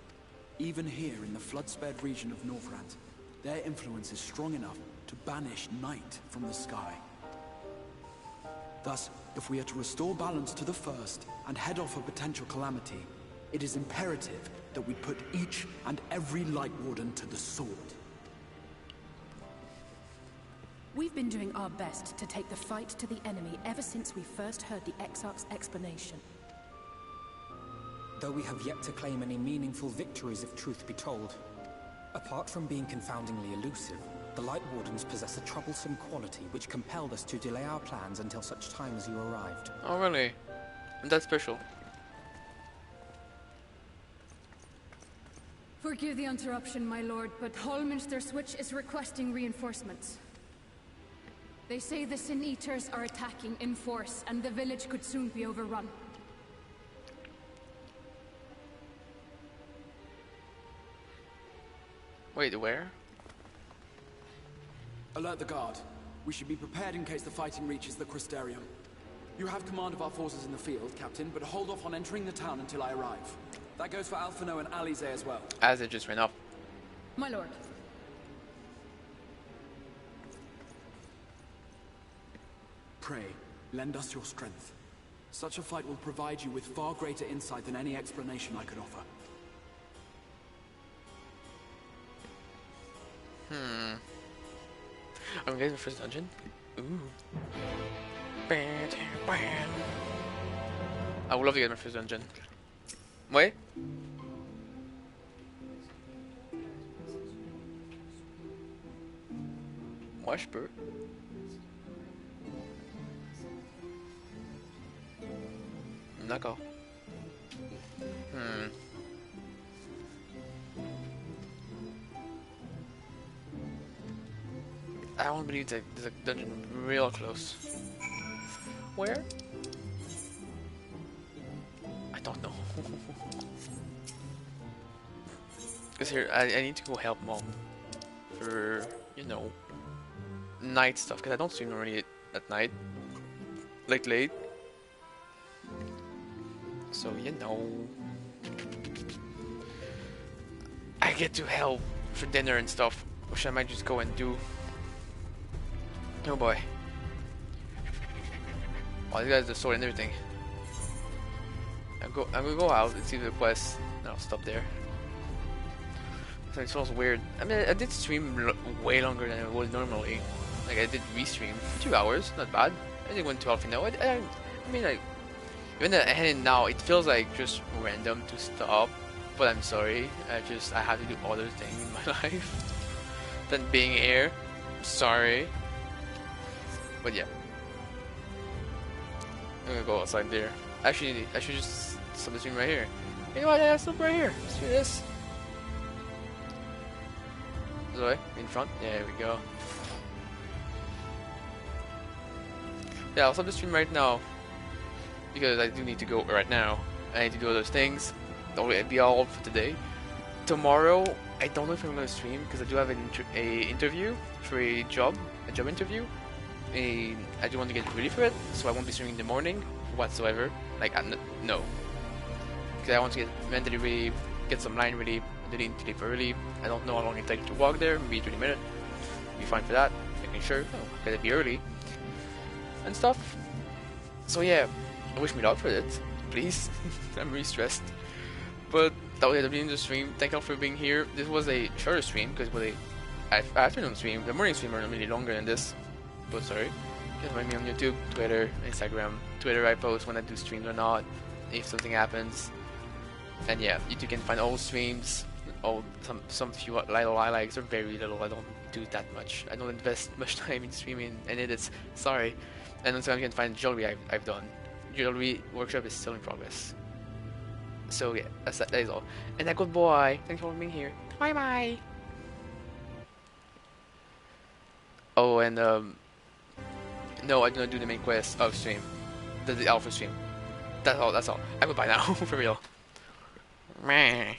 Even here in the flood-spared region of Norvrant, their influence is strong enough to banish night from the sky. Thus, if we are to restore balance to the First and head off a potential calamity, it is imperative that we put each and every Light Warden to the sword. We've been doing our best to take the fight to the enemy ever since we first heard the Exarch's explanation. Though we have yet to claim any meaningful victories if truth be told. Apart from being confoundingly elusive, the Light Wardens possess a troublesome quality which compelled us to delay our plans until such time as you arrived. Oh really? And that's special. Forgive the interruption, my lord, but Hallminster Switch is requesting reinforcements. They say the Sin-Eaters are attacking in force, and the village could soon be overrun. Wait, where? Alert the guard. We should be prepared in case the fighting reaches the Crystarium. You have command of our forces in the field, Captain, but hold off on entering the town until I arrive. That goes for Alphino and Alize as well. As it just ran up. My lord. Pray, lend us your strength. Such a fight will provide you with far greater insight than any explanation I could offer. I'm getting the first dungeon. Ooh. I would love to get my first dungeon. Wait. Washburn. D'accord. I don't believe that there's a dungeon real close. Where? I don't know. Because here, I need to go help Mom for, you know, night stuff. Because I don't stream normally at night. Like late. So, you know. I get to help for dinner and stuff. Which I might just go and do. Oh boy. Oh, these guys have the sword and everything. I'm gonna go out and see the quest. And I'll stop there. So it feels weird. I mean, I did stream way longer than I would normally. Like, I did restream for 2 hours, not bad. I did 112, you know. I mean, like, even at end now, it feels like just random to stop. But I'm sorry, I have to do other things in my life than being here. Sorry. But yeah. I'm gonna go outside there. Actually, I should just stop the stream right here. You know what? Yeah, stop right here. Let's do this. This way, in front. Yeah, there we go. Yeah, I'll stop the stream right now because I do need to go right now. I need to do other things. That'll be all for today. Tomorrow, I don't know if I'm gonna stream because I do have an interview for a job interview. I do want to get ready for it, so I won't be streaming in the morning whatsoever. Like, no. Because I want to get mentally ready, get some line ready, I need to leave early. I don't know how long it takes to walk there, maybe 20 minutes. Be fine for that, making sure. Oh, gotta be early. And stuff. So yeah, I wish me luck for it, please. I'm really stressed. But that was it, the stream. Thank you all for being here. This was a shorter stream, because it was a afternoon stream. The morning stream are really longer than this. But sorry. You can find me on YouTube, Twitter, Instagram. Twitter I post when I do streams or not, if something happens. And yeah, you can find all streams Oh, some few little highlights are very little. I don't do that much. I don't invest much time in streaming and edits. Sorry. And then sometimes you can find jewelry I've done. Jewelry workshop is still in progress. So yeah, that is all. And that good boy. Thanks for being here. Bye bye. Oh, and no, I do not do the main quest of stream. The alpha stream. That's all. I will buy now for real. Meh.